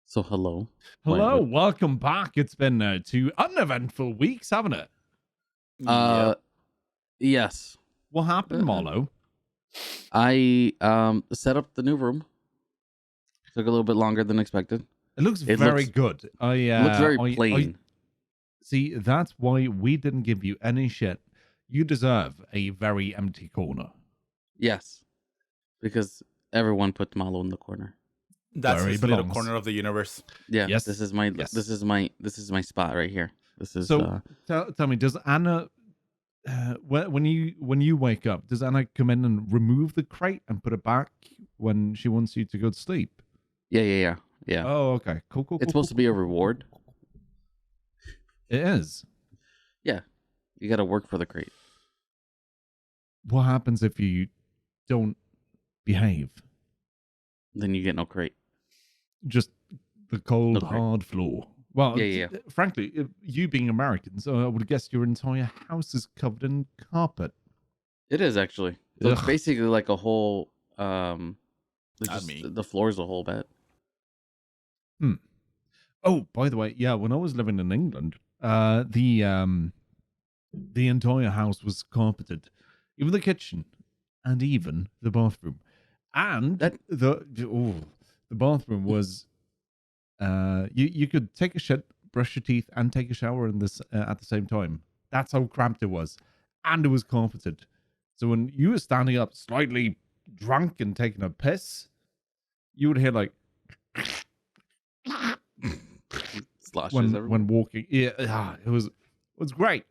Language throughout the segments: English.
So hello. Hello, welcome back. It's been 2 uneventful weeks, haven't it? Yes. What happened, Malo? I set up the new room. Took a little bit longer than expected. It looks very good. It looks very plain. See, that's why we didn't give you any shit. You deserve a very empty corner. Yes. Because everyone put Malo in the corner. That's his little corner of the universe. Yeah. Yes. This is my spot right here. This is so. Tell me, does Anna, when you wake up, does Anna come in and remove the crate and put it back when she wants you to go to sleep? Yeah. Oh, okay. Cool. It's supposed to be a reward. It is. Yeah. You got to work for the crate. What happens if you don't behave? Then you get no crate. Just the cold, hard floor. Well, yeah. Frankly, you being American, so I would guess your entire house is covered in carpet. It is actually. So it's basically like a whole. The floor is a whole bed. Oh, by the way, yeah. When I was living in England, the entire house was carpeted, even the kitchen, and even the bathroom, and the bathroom was. You could take a shit, brush your teeth, and take a shower in this at the same time. That's how cramped it was, and it was carpeted. So when you were standing up, slightly drunk and taking a piss, you would hear like sloshes when walking. Yeah, it was great.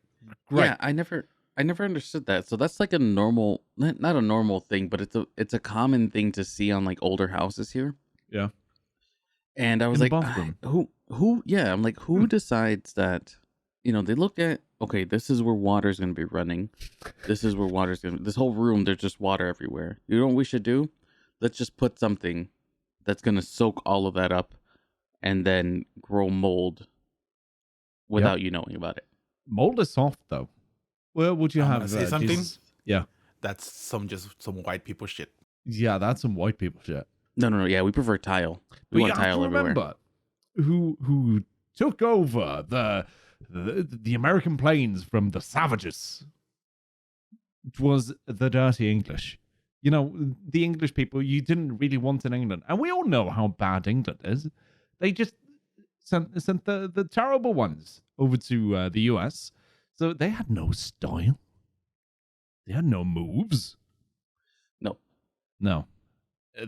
Great. Yeah, I never understood that. So that's like a normal, not a normal thing, but it's a common thing to see on like older houses here. Yeah. And I was like, who? Yeah, I'm like, who decides that? You know, they look at, okay, this is where water's going to be running. This is where water's going to, this whole room, there's just water everywhere. You know what we should do? Let's just put something that's going to soak all of that up and then grow mold without you knowing about it. Mold is soft, though. Well, would you have say something? Jesus? Yeah. That's some white people shit. Yeah, that's some white people shit. No. Yeah, we prefer tile. We want tile everywhere. Remember who took over the American plains from the savages? It was the dirty English. You know, the English people you didn't really want in England, and we all know how bad England is. They just sent the terrible ones over to the US, so they had no style. They had no moves. No.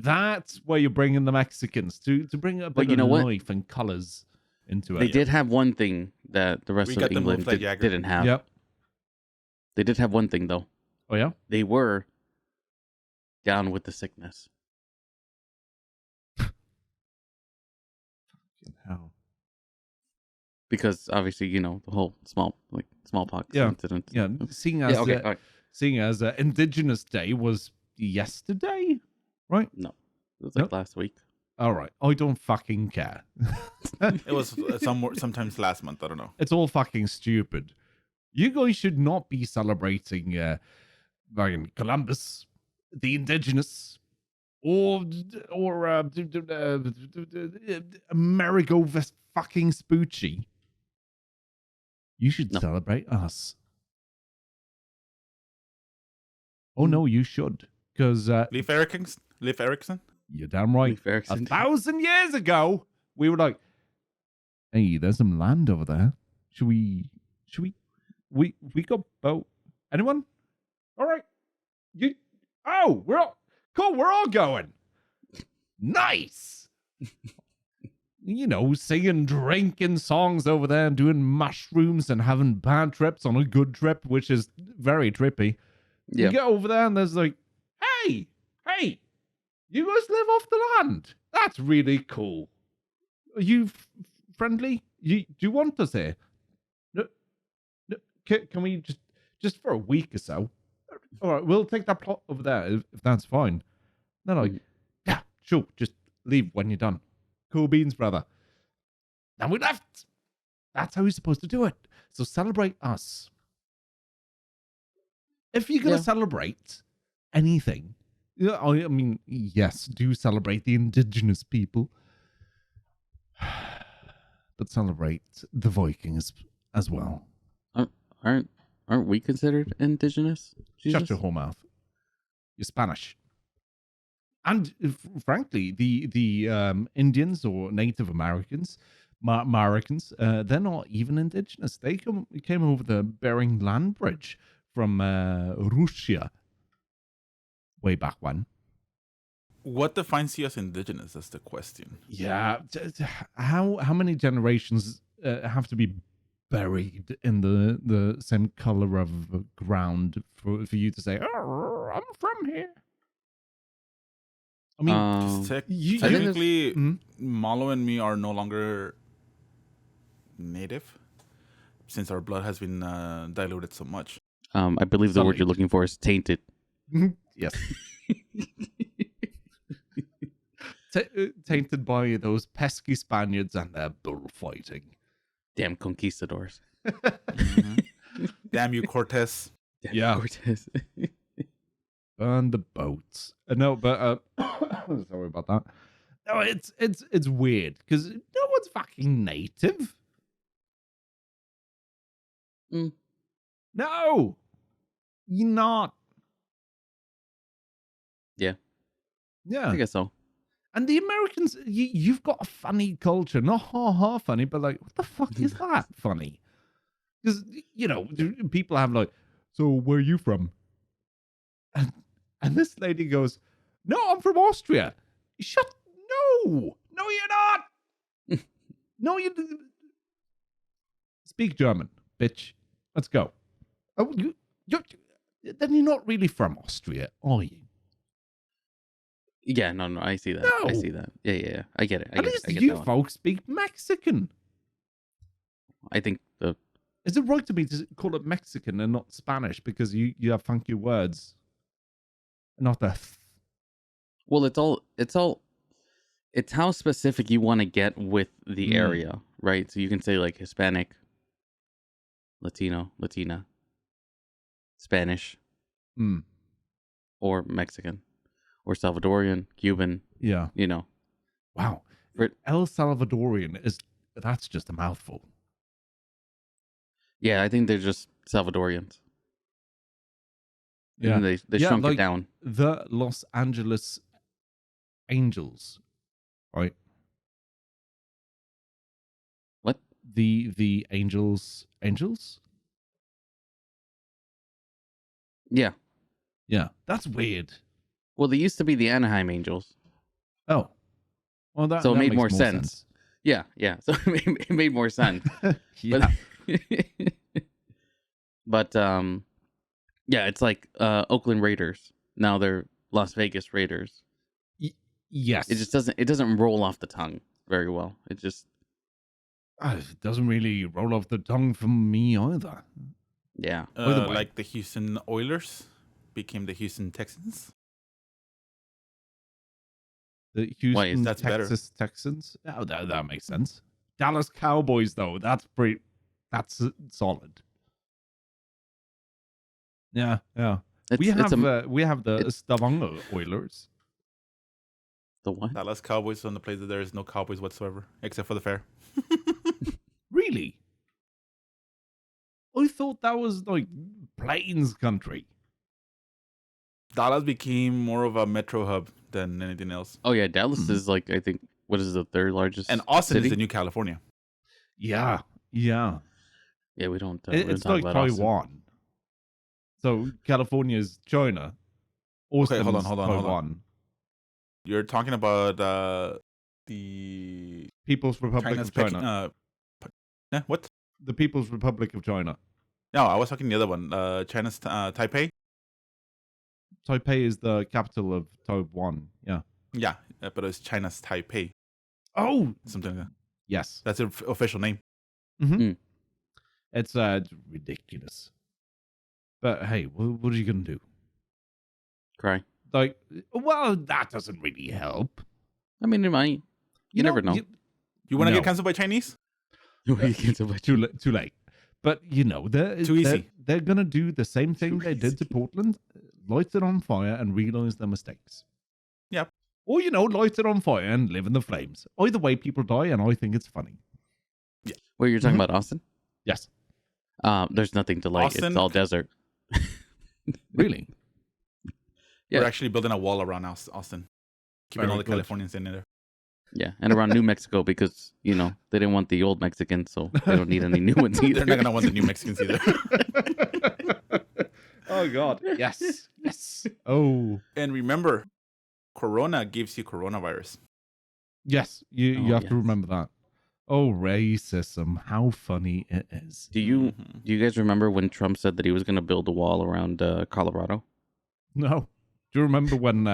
That's where you're bringing the Mexicans to bring a bit of life and colors into it. They did have one thing that the rest of England didn't have. Yep. They did have one thing though. Oh yeah? They were down with the sickness. Fucking hell. Because obviously, you know, the whole smallpox incident. Yeah. Seeing as Indigenous Day was yesterday, right? No, it was like last week. All right, I don't fucking care. It was sometimes last month. I don't know. It's all fucking stupid. You guys should not be celebrating Columbus, the Indigenous, or Amerigo fucking Spoochie. You should celebrate us. Oh no, you should. Because Leif Erikson? You're damn right. 1,000 years ago, we were like, hey, there's some land over there. Should we got boat? Anyone? All right. We're all cool. We're all going. Nice. You know, singing, drinking songs over there and doing mushrooms and having bad trips on a good trip, which is very trippy. Yeah. You get over there and there's like, hey, you guys live off the land. That's really cool. Are you friendly? Do you want us here? No. Can we just for a week or so? All right, we'll take that plot over there if that's fine. They're like, yeah, sure, just leave when you're done. Cool beans, brother. And we left. That's how you're supposed to do it. So celebrate us. If you're going to celebrate anything, I mean, yes, do celebrate the indigenous people. but celebrate the Vikings as well. Aren't we considered indigenous? Jesus? Shut your whole mouth. You're Spanish. And frankly, the Indians or Native Americans, they're not even indigenous. They came over the Bering Land Bridge from Russia way back when. What defines you as indigenous? That's the question. Yeah, how many generations have to be buried in the same color of ground for you to say, "Oh, I'm from here"? I mean, technically, Malo and me are no longer native since our blood has been diluted so much. I believe the word you're looking for is tainted. Yes. Tainted by those pesky Spaniards and their bullfighting. Damn conquistadors. Damn you, Cortez. Damn Cortez. Burn the boats. No, but sorry about that. No, it's weird because no one's fucking native. No, you're not. Yeah, I guess so. And the Americans, you've got a funny culture, not ha funny, but like, what the fuck is that funny? Because people have like, so where are you from? And this lady goes, no, I'm from Austria. No, you're not. No, you speak German, bitch. Let's go. Oh, then you're not really from Austria, are you? Yeah, no, I see that. No. I see that. Yeah. I get it. At least you folks speak Mexican. I think Is it right to me to call it Mexican and not Spanish because you have funky words? Not the. Well, it's how specific you want to get with the area, right? So you can say like Hispanic, Latino, Latina, Spanish, or Mexican, or Salvadorian, Cuban. Yeah. Wow. El Salvadorian that's just a mouthful. Yeah, I think they're just Salvadorians. Yeah, and they shrunk it down. The Los Angeles Angels, right? What? The Angels? Yeah. That's weird. Well, they used to be the Anaheim Angels. Oh, well, that so it that made makes more sense. Yeah. So it made more sense. Yeah. But yeah, it's like Oakland Raiders. Now they're Las Vegas Raiders. Yes. It doesn't roll off the tongue very well. It doesn't really roll off the tongue for me either. Yeah. Like the Houston Oilers became the Houston Texans. The Houston That's Texas better. Texans. Oh, that makes sense. Dallas Cowboys, though, that's solid. Yeah. We have the Stavanger Oilers. The what? Dallas Cowboys on the place that there is no Cowboys whatsoever, except for the fair. Really? I thought that was like Plains country. Dallas became more of a metro hub than anything else. Oh yeah, Dallas is like, I think, what is the third largest? And Austin city? is the new California. Yeah. Yeah, we don't. It's like Taiwan. Austin. So California is China. Okay, hold on. Taiwan. You're talking about the People's Republic of China. What? The People's Republic of China. No, I was talking the other one. China's Taipei. Taipei is the capital of Taiwan. Yeah. Yeah, but it's China's Taipei. Oh, something like that. Yes, that's the official name. Mm-hmm. It's ridiculous. But hey, what are you gonna do? Cry? Like, well, that doesn't really help. I mean, it might. You never know. You want to get canceled by Chinese? Too late. But too easy. They're gonna do the same thing they did to Portland, light it on fire and realize their mistakes. Yep. Or light it on fire and live in the flames. Either way, people die, and I think it's funny. Wait, you're talking about Austin? Yes. There's nothing to like. Austin? It's all desert. Really? Yeah. We're actually building a wall around Austin, keeping Very all the good. Californians in there. Yeah, and around New Mexico because they didn't want the old Mexicans, so they don't need any new ones either. They're not gonna want the new Mexicans either. Oh God. Yes. Yes. Oh. And remember, Corona gives you coronavirus. Yes. You have to yes. remember that. Oh, racism! How funny it is. Do you guys remember when Trump said that he was going to build a wall around Colorado? No. Do you remember when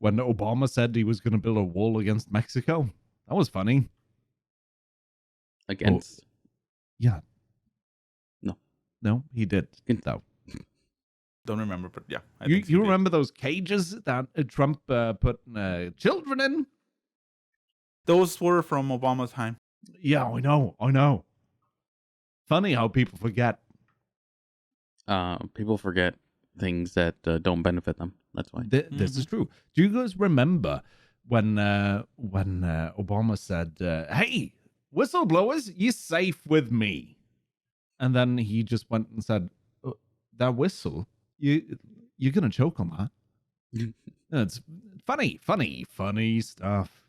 Obama said he was going to build a wall against Mexico? That was funny. Against? Yeah. No. No, he did. No. Don't remember, but yeah. You remember those cages that Trump put children in? Those were from Obama's time. Yeah, I know. Funny how people forget. People forget things that don't benefit them. That's why. This is true. Do you guys remember when Obama said, "Hey, whistleblowers, you're safe with me," and then he just went and said, "That whistle, you're gonna choke on that." It's funny stuff.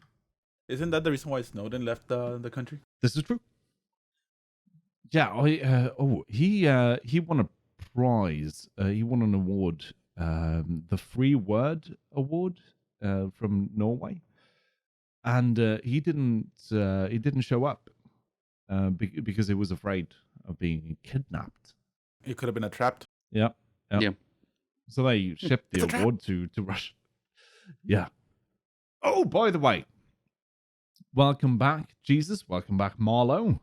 Isn't that the reason why Snowden left the country? This is true. Yeah, he won a prize. He won an award, the Free Word Award from Norway, and he didn't show up because he was afraid of being kidnapped. It could have been a trap. Yeah. So they shipped the It's a award to Russia. Yeah. Oh, by the way, welcome back, Jesus. Welcome back, Malo.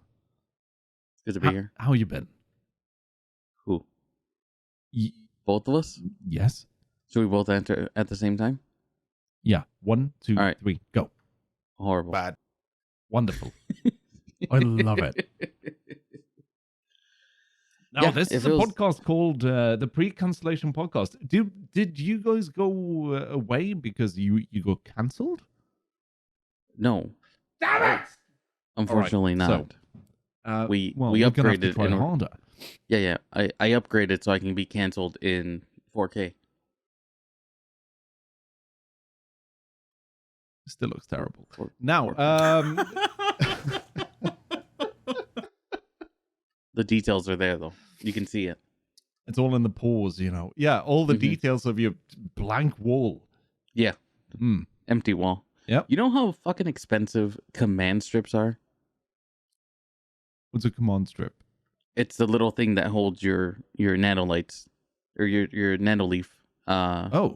Good to be here. How you been? Who? Both of us? Yes. Should we both enter at the same time? Yeah. 1, 2, All right. 3, go. Horrible. Bad. Wonderful. I love it. Now, this is a podcast called the Pre-Cancellation Podcast. Did you guys go away because you got cancelled? No. Damn it! Unfortunately right, not. We we're gonna have to upgraded. try harder. Yeah. I upgraded so I can be canceled in 4K. Still looks terrible. Or- Now, The details are there, though. You can see it. it's all in the pause, Yeah, all the details of your blank wall. Yeah. Empty wall. Yep. You know how fucking expensive command strips are? What's a command strip? It's the little thing that holds your nanolights or your nanoleaf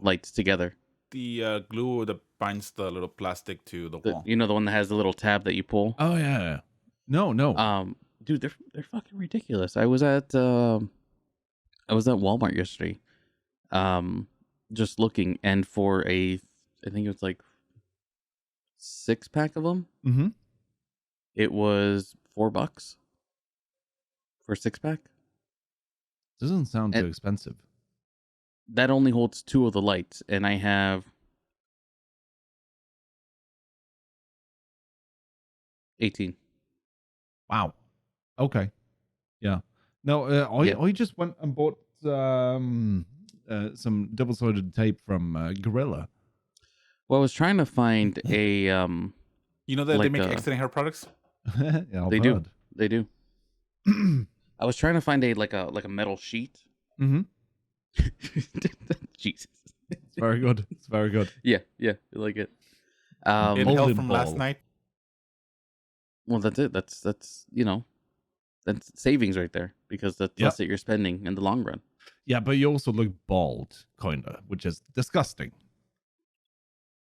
lights together. The glue that binds the little plastic to the wall. The one that has the little tab that you pull. Oh yeah. No. Dude, they're fucking ridiculous. I was at Walmart yesterday, just looking, and for I think it was like 6-pack of them. Mm-hmm. It was $4 for a 6-pack. Doesn't sound too expensive. That only holds 2 of the lights, and I have 18. Wow. Okay. Yeah. No, I just went and bought some double-sided tape from Gorilla. Well, I was trying to find a You know that they make extended hair products? Yeah, They do. I was trying to find a metal sheet. Mm-hmm. Jesus. It's very good. It's very good. Yeah, I like it. It Golden held from ball. last night. Well, that's it. That's that's savings right there because that's less that you're spending in the long run. Yeah, but you also look bald, kinda, which is disgusting.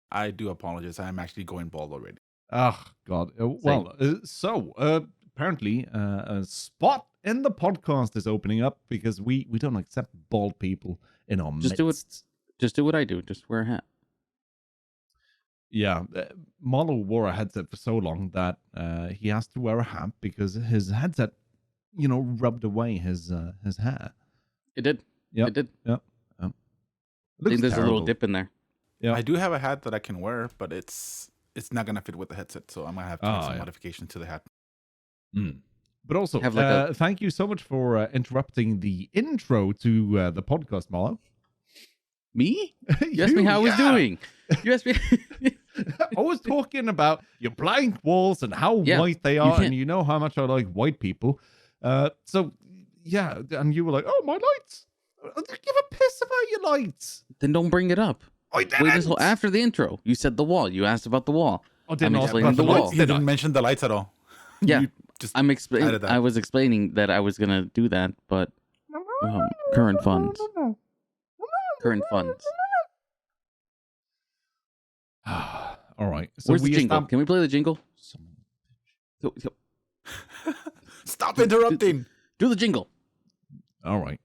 I do apologize. I'm actually going bald already. Oh God. So apparently, a spot in the podcast is opening up because we don't accept bald people in our midst. Just do what I do. Just wear a hat. Yeah, Malo wore a headset for so long that he has to wear a hat because his headset, rubbed away his hair. It did. Yeah, it did. Yeah. I think there's a little dip in there. Yeah. I do have a hat that I can wear, but it's not gonna fit with the headset, so I'm gonna have to make some modification to the hat. But also, have like thank you so much for interrupting the intro to the podcast, Malo. Me? You asked me how I was doing. You asked me. I was talking about your blank walls and how white they are, and you know how much I like white people. So, yeah, and you were like, "Oh, my lights! Give a piss about your lights." Then don't bring it up. I didn't. Wait until after the intro. You said the wall. You asked about the wall. I didn't I'm ask explaining about the wall. You didn't mention the lights at all. Yeah, I'm explaining. I was explaining that I was gonna do that, but current funds. Current funds. All right. So where's the jingle? Can we play the jingle? Stop interrupting. Do the jingle. All right.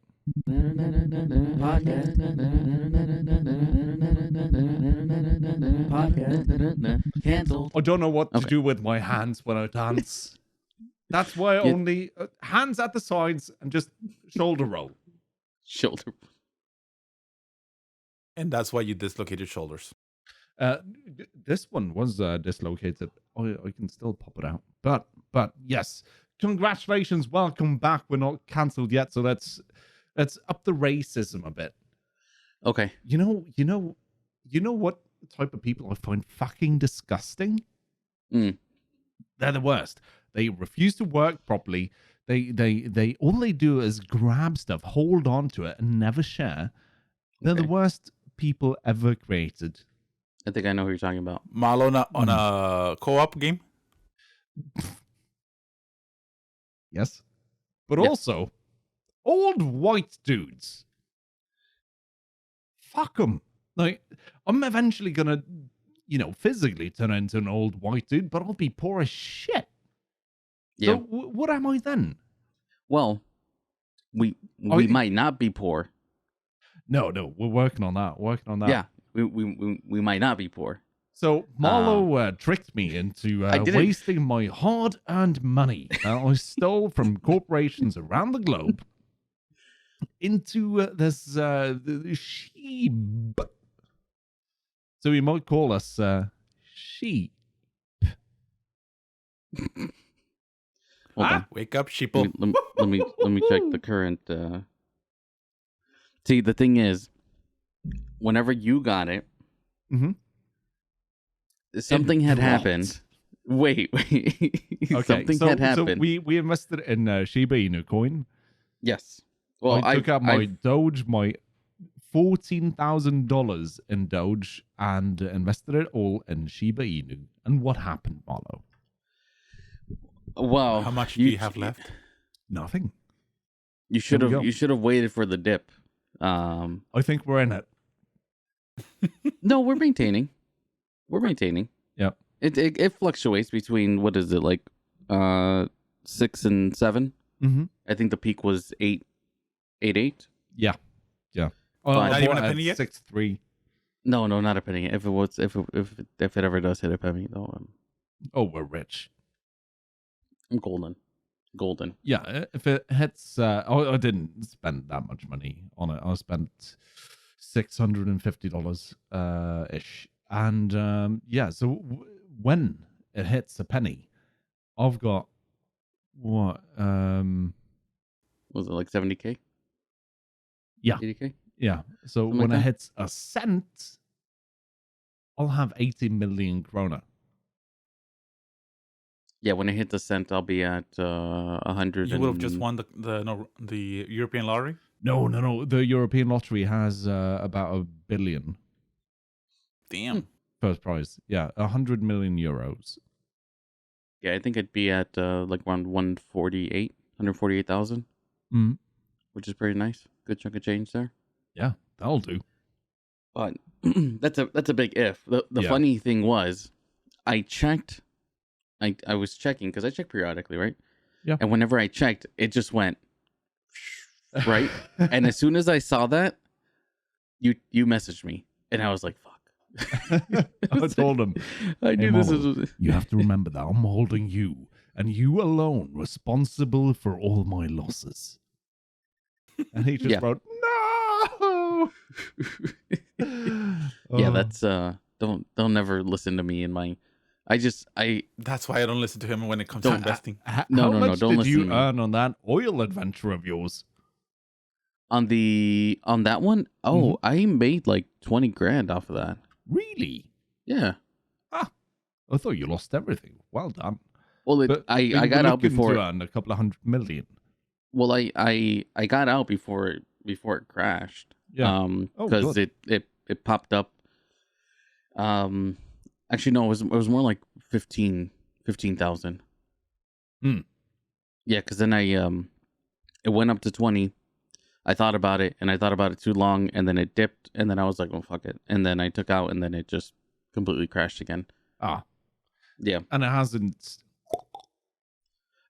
Canceled. I don't know what to do with my hands when I dance. That's why I only hands at the sides and just shoulder roll. Shoulder. And that's why you dislocate your shoulders. This one was dislocated. I can still pop it out. But yes, congratulations. Welcome back. We're not cancelled yet, so let's up the racism a bit. Okay. You know what type of people I find fucking disgusting? They're the worst. They refuse to work properly. They all they do is grab stuff, hold on to it, and never share. They're the worst people ever created. I think I know who you're talking about. Malo on a co-op game? Yes. But also, old white dudes. Fuck them. Like, I'm eventually going to, physically turn into an old white dude, but I'll be poor as shit. Yeah. So what am I then? Well, we might not be poor. No, we're working on that. Yeah, we might not be poor. So Malo tricked me into wasting my hard-earned money that I stole from corporations around the globe into this sheep. So we might call us sheep. Hold on. Wake up, sheeple. Let me check the current. See, the thing is, whenever you got it, something had happened. Wait. Okay, something had happened. So we invested in Shiba Inu coin. Yes. Well, I took out my Doge, my $14,000 in Doge, and invested it all in Shiba Inu. And what happened, Malo? Well, how much do you have left? Nothing. You should have waited for the dip. I think we're in it. No, we're maintaining. Yep. It fluctuates between, what is it, like 6 and 7? Mm-hmm. I think the peak was 8.8. Yeah. Not even a penny yet? 6.3. No, not a penny. If it ever does hit a penny, though. We're rich. I'm golden. Yeah, if it hits, I didn't spend that much money on it. I spent $650 ish, and so when it hits a penny, I've got what? Was it like 70K? Yeah, 80K. Yeah. So something when like it hits a cent, I'll have 80 million krona. Yeah, when it hits a cent, I'll be at 100. You would have just won the European lottery? No. The European lottery has about 1 billion. Damn. First prize. Yeah, 100 million euros. Yeah, I think I'd be at like around 148,000, which is pretty nice. Good chunk of change there. Yeah, that'll do. But that's a big if. The funny thing was, I checked. I was checking because I check periodically, right? Yeah. And whenever I checked, it just went right. And as soon as I saw that, you messaged me, and I was like, "Fuck." I told him. I knew this was. You have to remember that I'm holding you, and you alone responsible for all my losses. And he just wrote, "No." Yeah, that's don't never listen to me in my That's why I don't listen to him when it comes to investing. How No, much don't did listen you to me. earn on that oil adventure of yours? On that one, I made like 20 grand off of that. Really? Yeah. I thought you lost everything. Well done. Well, I got out before. To earn a couple of $100 million. Well, I got out before it crashed. Yeah. Because it popped up. Actually, no, it was more like 15,000. Hmm. Yeah, because then it went up to 20. I thought about it, and I thought about it too long, and then it dipped, and then I was like, "Oh fuck it," and then I took out, and then it just completely crashed again. Yeah, and it hasn't.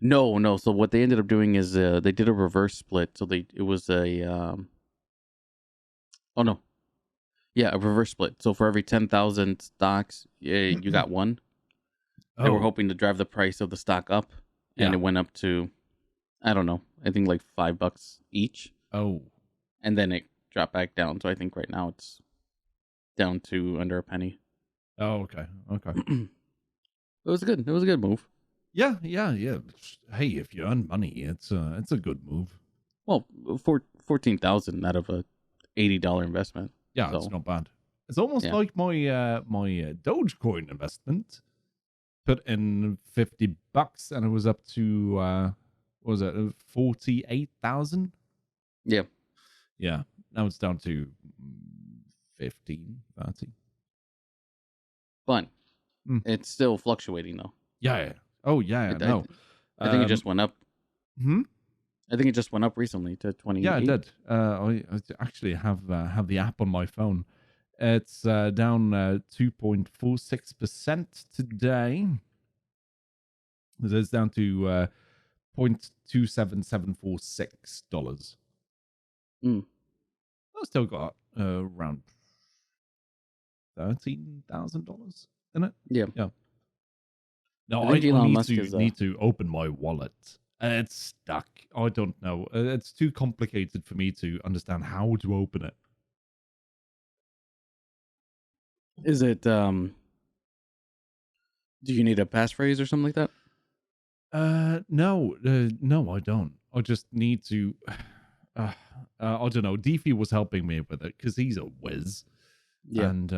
No. So what they ended up doing is they did a reverse split. So it was a oh no, yeah, a reverse split. So for every 10,000 stocks, you got one. They were hoping to drive the price of the stock up, and it went up to, I don't know, I think like $5 each. And then it dropped back down. So I think right now it's down to under a penny. Oh, okay. It was good. It was a good move. Yeah. Hey, if you earn money, it's a good move. Well, 14,000 out of a $80 investment. Yeah, so. It's not bad. It's almost like my my Dogecoin investment. Put in $50 and it was up to what was it, 48,000? Yeah. Yeah. Now it's down to 15, 30. Fun. It's still fluctuating though. Yeah. Oh yeah. No. I think it just went up. I think it just went up recently to 28. Yeah, it did. I actually have the app on my phone. It's down 2.46% today. It's down to $0.27746. I still got around $13,000 in it. Yeah. No, I need to open my wallet. It's stuck. I don't know. It's too complicated for me to understand how to open it. Is it do you need a passphrase or something like that? No, I don't. I just need to I don't know. Deefy was helping me with it because he's a whiz. Yeah. And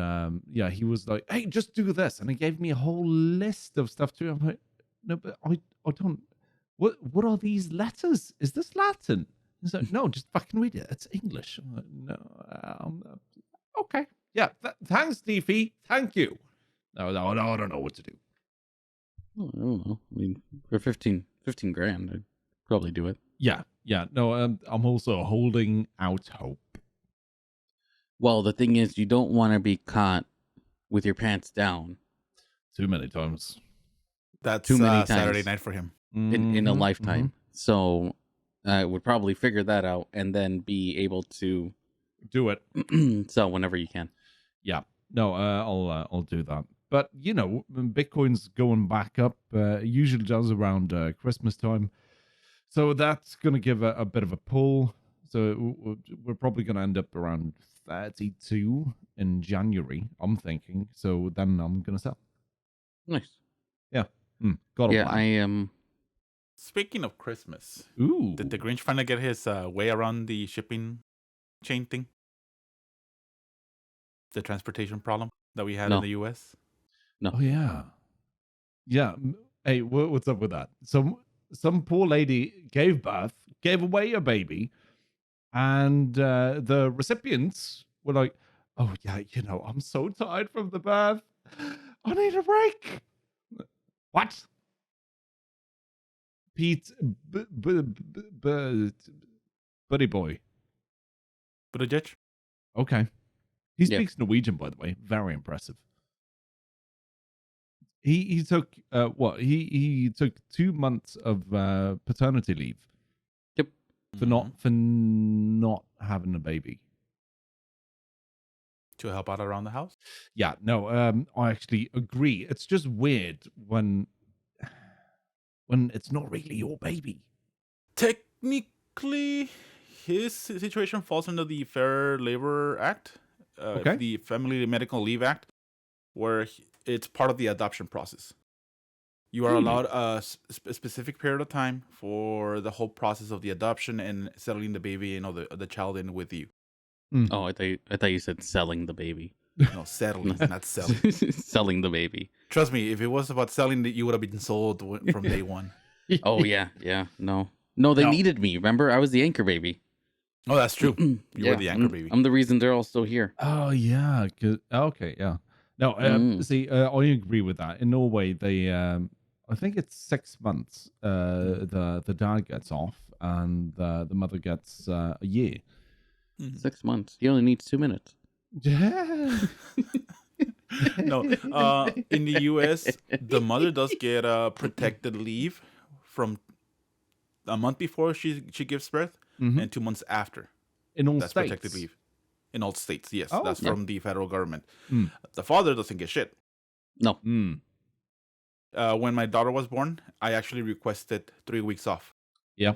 he was like, "Hey, just do this," and he gave me a whole list of stuff too. I'm like, "No, but I don't. What are these letters? Is this Latin?" He's like, "No, just fucking read it. It's English." I'm like, "No, okay, yeah. Thanks, Deefy. Thank you." No, I don't know what to do. I don't know. I mean, for 15 grand, I'd probably do it. Yeah. No, I'm also holding out hope. Well, the thing is, you don't want to be caught with your pants down too many times. That's too many times. Saturday night for him in a lifetime. So I would probably figure that out and then be able to do it. Sell whenever you can. Yeah. No, I'll do that. But you know, Bitcoin's going back up. Usually does around Christmas time. So that's going to give a bit of a pull. So we're probably going to end up around 32 in January, I'm thinking. So then I'm going to sell. Nice. Yeah. Got a plan. I am. Speaking of Christmas, ooh, did the Grinch finally get his way around the shipping chain thing? The transportation problem that we had in the U.S.? No. Oh, yeah. Yeah. Hey, what's up with that? Some poor lady gave birth, gave away a baby, and the recipients were like, "Oh yeah, you know, I'm so tired from the birth. I need a break." What? Pete, buddy boy, Buttigieg. Okay, he speaks Norwegian, by the way. Very impressive. He took what? He took 2 months of paternity leave. Yep. For not having a baby. To help out around the house? Yeah, no, I actually agree. It's just weird when it's not really your baby. Technically, his situation falls under the Fair Labor Act, the Family Medical Leave Act, where it's part of the adoption process. You are allowed a specific period of time for the whole process of the adoption and settling the baby and the child in with you. Oh, I thought you said selling the baby. No, settling, not selling. Selling the baby. Trust me, if it was about selling, you would have been sold from day one. Oh yeah. No, they needed me. Remember, I was the anchor baby. Oh, that's true. You were the anchor baby. I'm the reason they're all still here. Oh yeah. Okay. Yeah. No. See, I agree with that. In Norway, they I think it's 6 months. The dad gets off, and the mother gets a year. 6 months. He only needs 2 minutes. Yeah. No, in the U.S., the mother does get protected leave from a month before she gives birth and 2 months after. In all that's states. Protected leave. In all states, yes. Oh, that's from the federal government. Mm. The father doesn't get shit. No. When my daughter was born, I actually requested 3 weeks off. Yeah.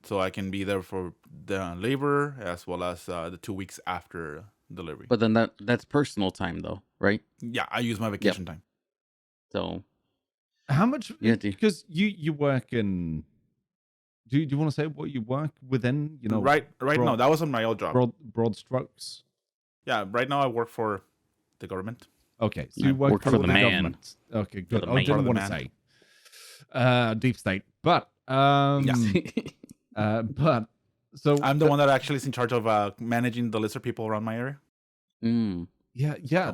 So I can be there for the labor as well as the 2 weeks after delivery. But then that's personal time though, right? Yeah, I use my vacation time. So how much? Yeah, because you work in. Do you want to say what you work within? You know, right now that wasn't my old job. Broad strokes. Yeah, right now I work for the government. Okay, so you work for the government. Okay, good. I didn't want to say deep state, but but so I'm the one that actually is in charge of managing the lizard people around my area. Yeah.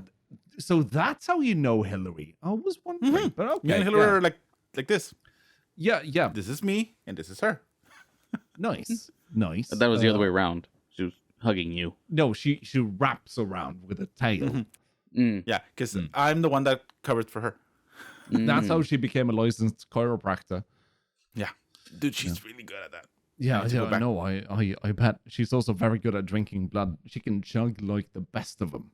So that's how you know Hillary. I was wondering, but okay. Me and Hillary are like this. Yeah. This is me, and this is her. Nice. That was the other way around. She was hugging you. No, she wraps around with a tail. Yeah, because I'm the one that covered for her. That's how she became a licensed chiropractor. Yeah, dude, she's really good at that. Yeah, I know. I bet she's also very good at drinking blood. She can chug like the best of them.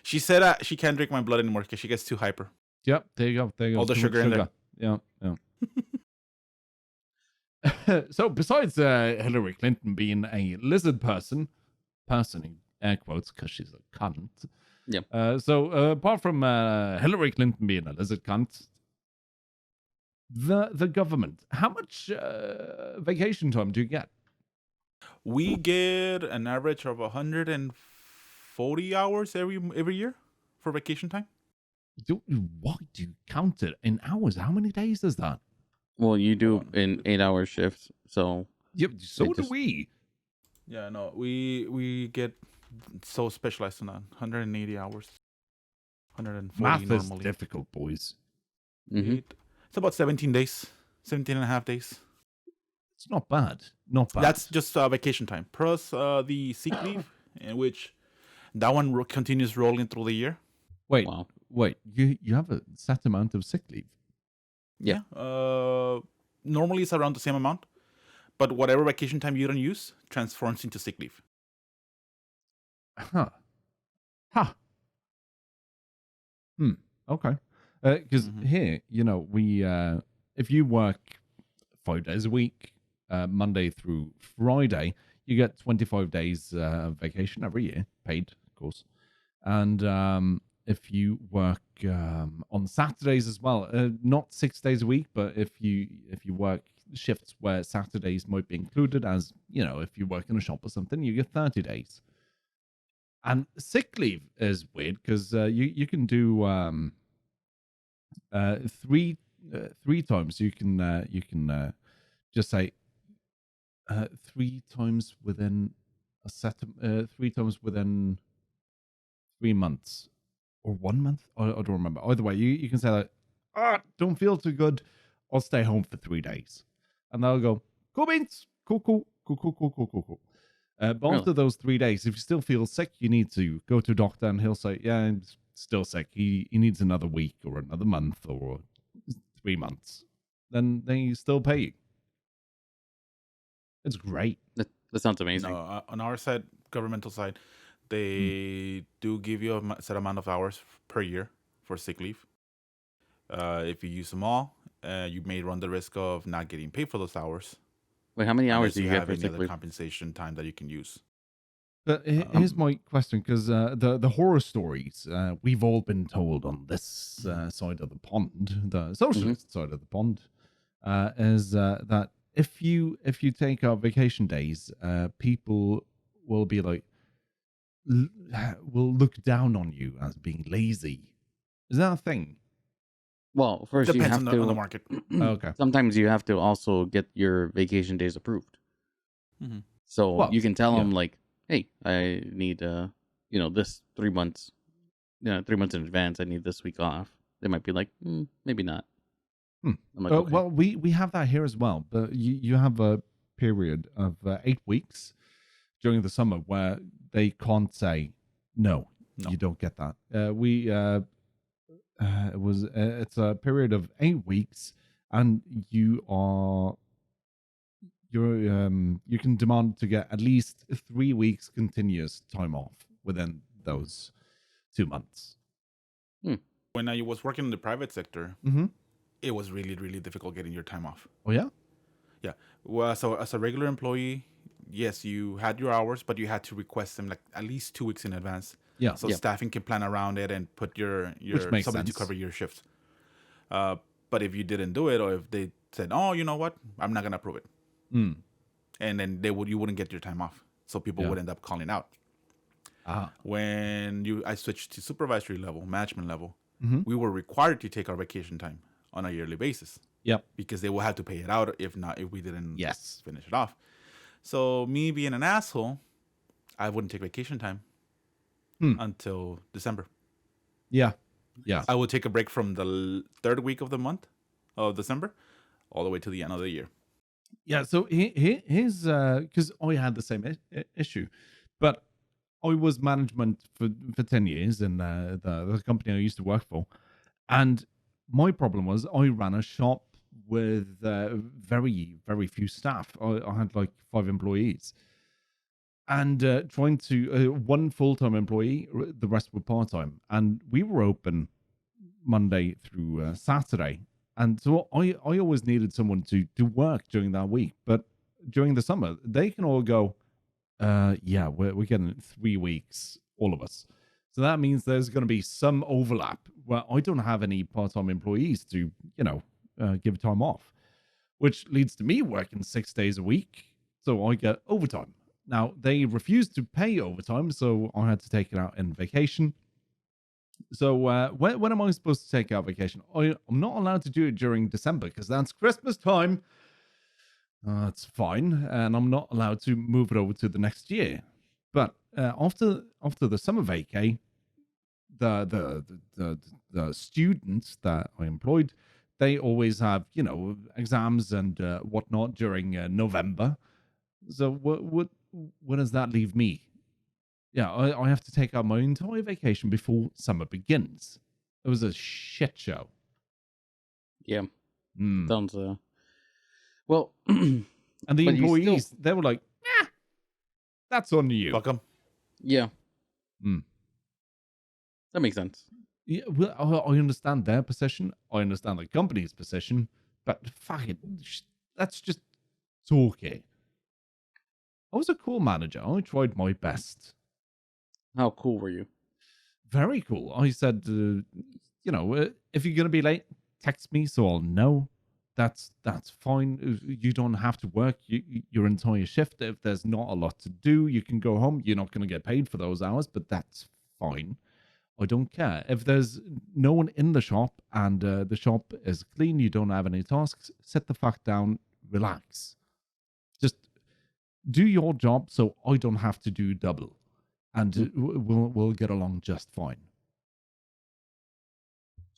She said she can't drink my blood anymore because she gets too hyper. Yep, there you go. All the sugar in there. Yeah. So besides Hillary Clinton being a lizard person in air quotes because she's a cunt. Yeah. So apart from Hillary Clinton being a lizard cunt, the government, how much vacation time do you get? We get an average of 140 hours every year for vacation time. Why do you count it in hours? How many days is that? Well, you do in 8-hour shifts, so yep. So do we. Yeah, no, we get so specialized on that. 180 hours, 140 Math normally. Is difficult, boys. It's about 17 days, 17 and a half days. It's not bad. That's just vacation time plus the sick leave, in which that one continues rolling through the year. Wait, you have a set amount of sick leave? Yeah. Normally it's around the same amount, but whatever vacation time you don't use transforms into sick leave. Huh. Okay. Because here, we if you work 5 days a week, Monday through Friday, you get 25 days of vacation every year, paid, of course. And if you work on Saturdays as well, not 6 days a week, but if you work shifts where Saturdays might be included, as if you work in a shop or something, you get 30 days. And sick leave is weird because you can do three times. You can just say 3 times within a set of 3 times within 3 months. Or 1 month? I don't remember. Either way, you can say like, don't feel too good. I'll stay home for 3 days. And they'll go, cool beans. Cool. But after those 3 days, if you still feel sick, you need to go to a doctor and he'll say, yeah, I'm still sick. He needs another week or another month or 3 months. Then they still pay you. It's great. That sounds amazing. No, on our side, governmental side, they do give you a set amount of hours per year for sick leave. If you use them all, you may run the risk of not getting paid for those hours. Wait, how many hours do you get for any sick other leave? compensation time that you can use? But here's my question, because the horror stories we've all been told on this side of the pond, the socialist side of the pond, is that if you take out vacation days, people will be like, will look down on you as being lazy. Is that a thing? Well, first you Depends have to on the market. Okay. Sometimes you have to also get your vacation days approved. Mm-hmm. So Well, you can tell them like, hey, I need this 3 months, 3 months in advance. I need this week off. They might be like, maybe not. I'm like, okay. Well, we have that here as well, but you have a period of 8 weeks during the summer where they can't say no. You don't get that. It's a period of 8 weeks, and you can demand to get at least 3 weeks continuous time off within those 2 months. When I was working in the private sector, it was really, really difficult getting your time off. Oh, yeah? Yeah. Well, so as a regular employee, yes, you had your hours, but you had to request them like at least 2 weeks in advance. Yeah. So staffing can plan around it and put your somebody sense. to cover your shifts. But if you didn't do it, or if they said, "Oh, you know what? I'm not gonna approve it," and then you wouldn't get your time off. So people would end up calling out. When I switched to supervisory level, management level, we were required to take our vacation time on a yearly basis. Yep. Because they will have to pay it out if we didn't finish it off. So me being an asshole, I wouldn't take vacation time until December. Yeah. I would take a break from the third week of the month of December all the way to the end of the year. Yeah, so here's because I had the same issue, but I was management for 10 years in the company I used to work for, and my problem was I ran a shop with very, very few staff. I had like 5 employees, and trying to one full-time employee, the rest were part-time, and we were open Monday through Saturday. And so I always needed someone to work during that week. But during the summer, they can all go, we're getting 3 weeks, all of us. So that means there's going to be some overlap where I don't have any part-time employees to, give time off, which leads to me working 6 days a week. So I get overtime. Now, they refused to pay overtime, so I had to take it out in vacation. So when am I supposed to take out vacation? I'm not allowed to do it during December because that's Christmas time. That's fine, and I'm not allowed to move it over to the next year. But after the summer vacay, the students that I employed, they always have exams and whatnot during November. So what does that leave me? Yeah, I have to take out my entire vacation before summer begins. It was a shit show. Yeah. Sounds, well... and the employees, they were like, that's on you. Welcome. Yeah. That makes sense. Yeah, well, I understand their position. I understand the company's position. But fuck it, that's just talky. I was a cool manager. I tried my best. How cool were you? Very cool. I said, if you're going to be late, text me so I'll know. That's fine. You don't have to work your entire shift. If there's not a lot to do, you can go home. You're not going to get paid for those hours, but that's fine. I don't care. If there's no one in the shop and the shop is clean, you don't have any tasks, sit the fuck down, relax. Just do your job so I don't have to do double. And we'll get along just fine.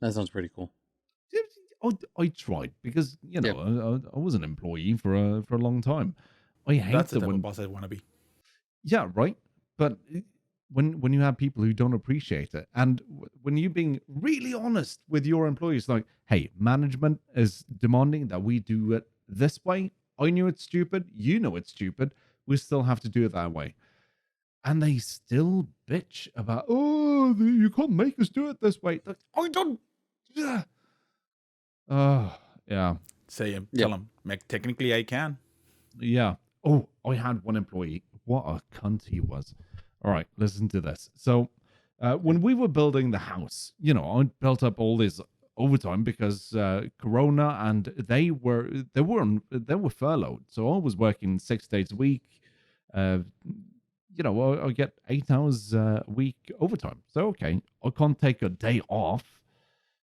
That sounds pretty cool. I tried because I was an employee for a long time. I hate that's the type of boss I want to be. Yeah, right. But when you have people who don't appreciate it, and when you're being really honest with your employees, like, hey, management is demanding that we do it this way. I knew it's stupid. You know it's stupid. We still have to do it that way. And they still bitch about, you can't make us do it this way. Like, I don't. Yeah. Yeah. Say him. Tell him. Technically, I can. Yeah. Oh, I had one employee. What a cunt he was. All right, listen to this. So when we were building the house, I built up all this overtime because Corona, and they were furloughed. So I was working 6 days a week. I get 8 hours a week overtime. So okay, I can't take a day off.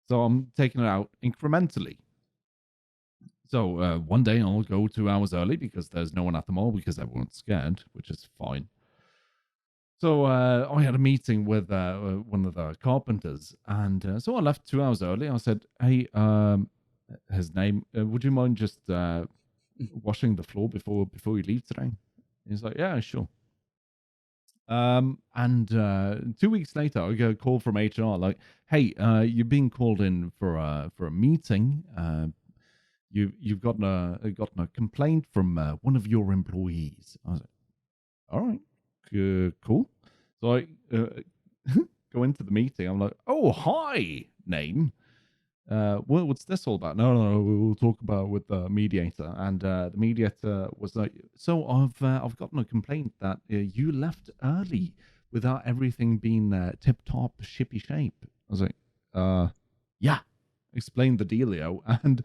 So I'm taking it out incrementally. So one day I'll go 2 hours early because there's no one at the mall because everyone's scared, which is fine. So I had a meeting with one of the carpenters, and so I left 2 hours early. I said, "Hey, his name. Would you mind just washing the floor before you leave today?" He's like, "Yeah, sure." And 2 weeks later, I get a call from HR like, "Hey, you're being called in for a meeting. You've gotten a complaint from one of your employees." I was like, "All right, cool." So I go into the meeting. I'm like, "Oh, hi, name. What's this all about?" No, we'll talk about it with the mediator. And the mediator was like, "So I've gotten a complaint that you left early without everything being tip top, shippy shape." I was like, yeah." Explained the dealio, and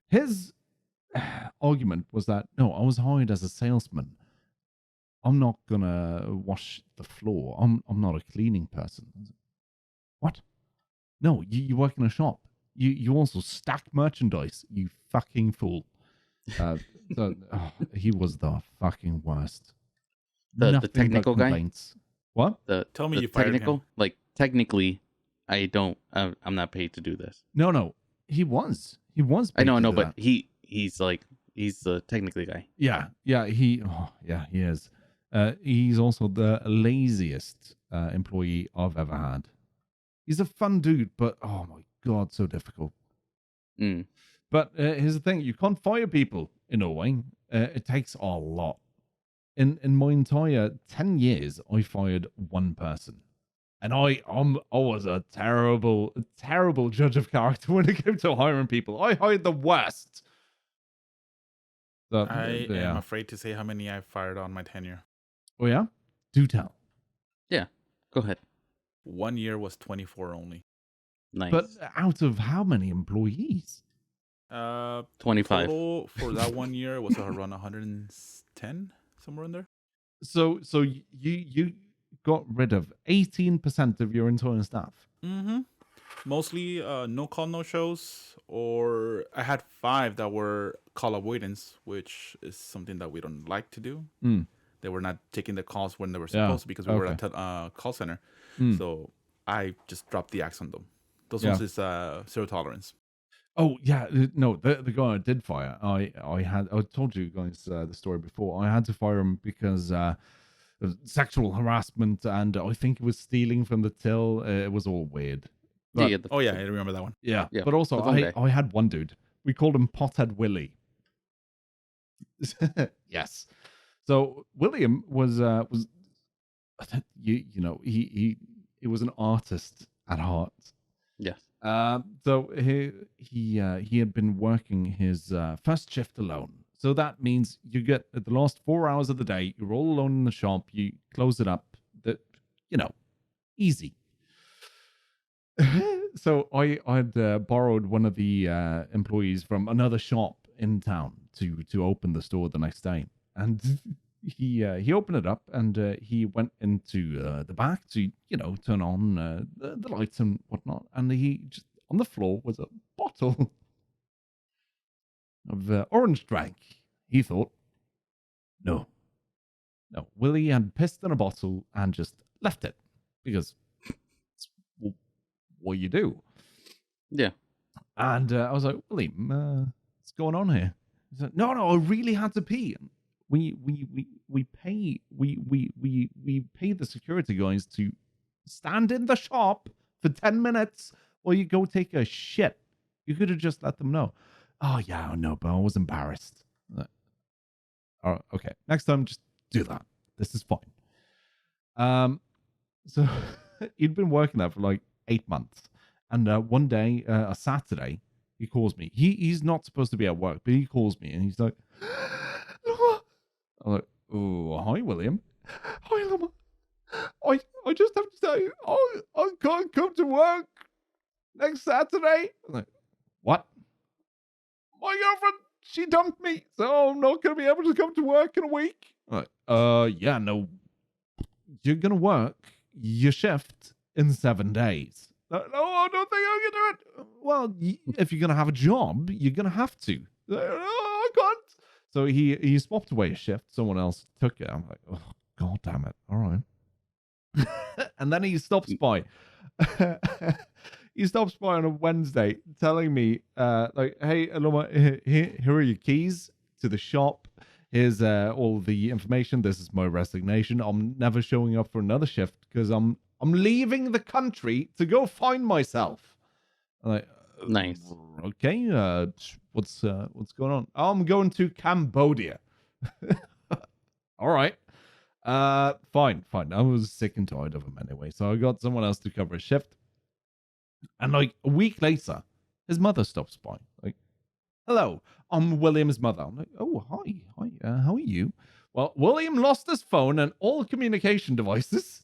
his argument was that no, I was hired as a salesman. I'm not gonna wash the floor. I'm not a cleaning person. I was like, what? No, you work in a shop. You also stack merchandise, you fucking fool. He was the fucking worst. The technical guy? What? Tell me the you fired technical? him. Like, technically, I'm not paid to do this. No, he was. He was paid I know, to do but that. he's the technically guy. Yeah, he is. He's also the laziest employee I've ever had. He's a fun dude, but oh my god, so difficult. Mm. But here's the thing: you can't fire people in Norway. It takes a lot. In my entire 10 years, I fired one person, and I was a terrible judge of character when it came to hiring people. I hired the worst. So, I am afraid to say how many I fired on my tenure. Oh yeah, do tell. Yeah, go ahead. 1 year was 24 only. Nice. But out of how many employees? 25. Total for that 1 year was around 110, somewhere in there. So you got rid of 18% of your entire staff. Mm-hmm. Mostly no call, no shows, or I had 5 that were call avoidance, which is something that we don't like to do. Mm. They were not taking the calls when they were supposed to because we were at a call center. So I just dropped the axe on them. Those ones is 0 tolerance. Oh yeah, no, the guy I did fire, I told you guys the story before. I had to fire him because of sexual harassment, and I think it was stealing from the till. It was all weird. But, I remember that one. Yeah, but also I had one dude. We called him Pothead Willie. Yes. So William was he was an artist at heart. Yes. So he had been working his first shift alone. So that means you get the last 4 hours of the day, you're all alone in the shop, you close it up, easy. So I'd borrowed one of the employees from another shop in town to open the store the next day. And he opened it up, and he went into the back to turn on the lights and whatnot, and he just on the floor was a bottle of orange drink. He thought, no, Willie had pissed in a bottle and just left it because it's what you do. Yeah. And I was like, William, what's going on here? He said, no, I really had to pee. We pay the security guys to stand in the shop for 10 minutes while you go take a shit. You could have just let them know. Oh yeah, I know, but I was embarrassed. Oh, okay. Next time, just do that. This is fine. So he'd been working there for like 8 months, and one day, a Saturday, he calls me. He's not supposed to be at work, but he calls me, and he's like, I'm like, oh, hi, William. Hi, Lama. I just have to say, I can't come to work next Saturday. I'm like, what? My girlfriend, she dumped me, so I'm not going to be able to come to work in a week. I'm like, yeah, no. You're going to work your shift in 7 days. No, I don't think I can do it. Well, if you're going to have a job, you're going to have to. No, I can't. So he swapped away his shift. Someone else took it. I'm like, oh, God damn it. All right. And then he stops by. He stops by on a Wednesday telling me, like, hey, Aloma, here are your keys to the shop. Here's all the information. This is my resignation. I'm never showing up for another shift because I'm leaving the country to go find myself. I'm like, nice. Okay, what's going on? Oh, I'm going to Cambodia. All right. Fine. I was sick and tired of him anyway, so I got someone else to cover a shift. And like a week later, his mother stops by. Like, hello, I'm William's mother. I'm like, oh, hi, how are you? Well, William lost his phone and all communication devices,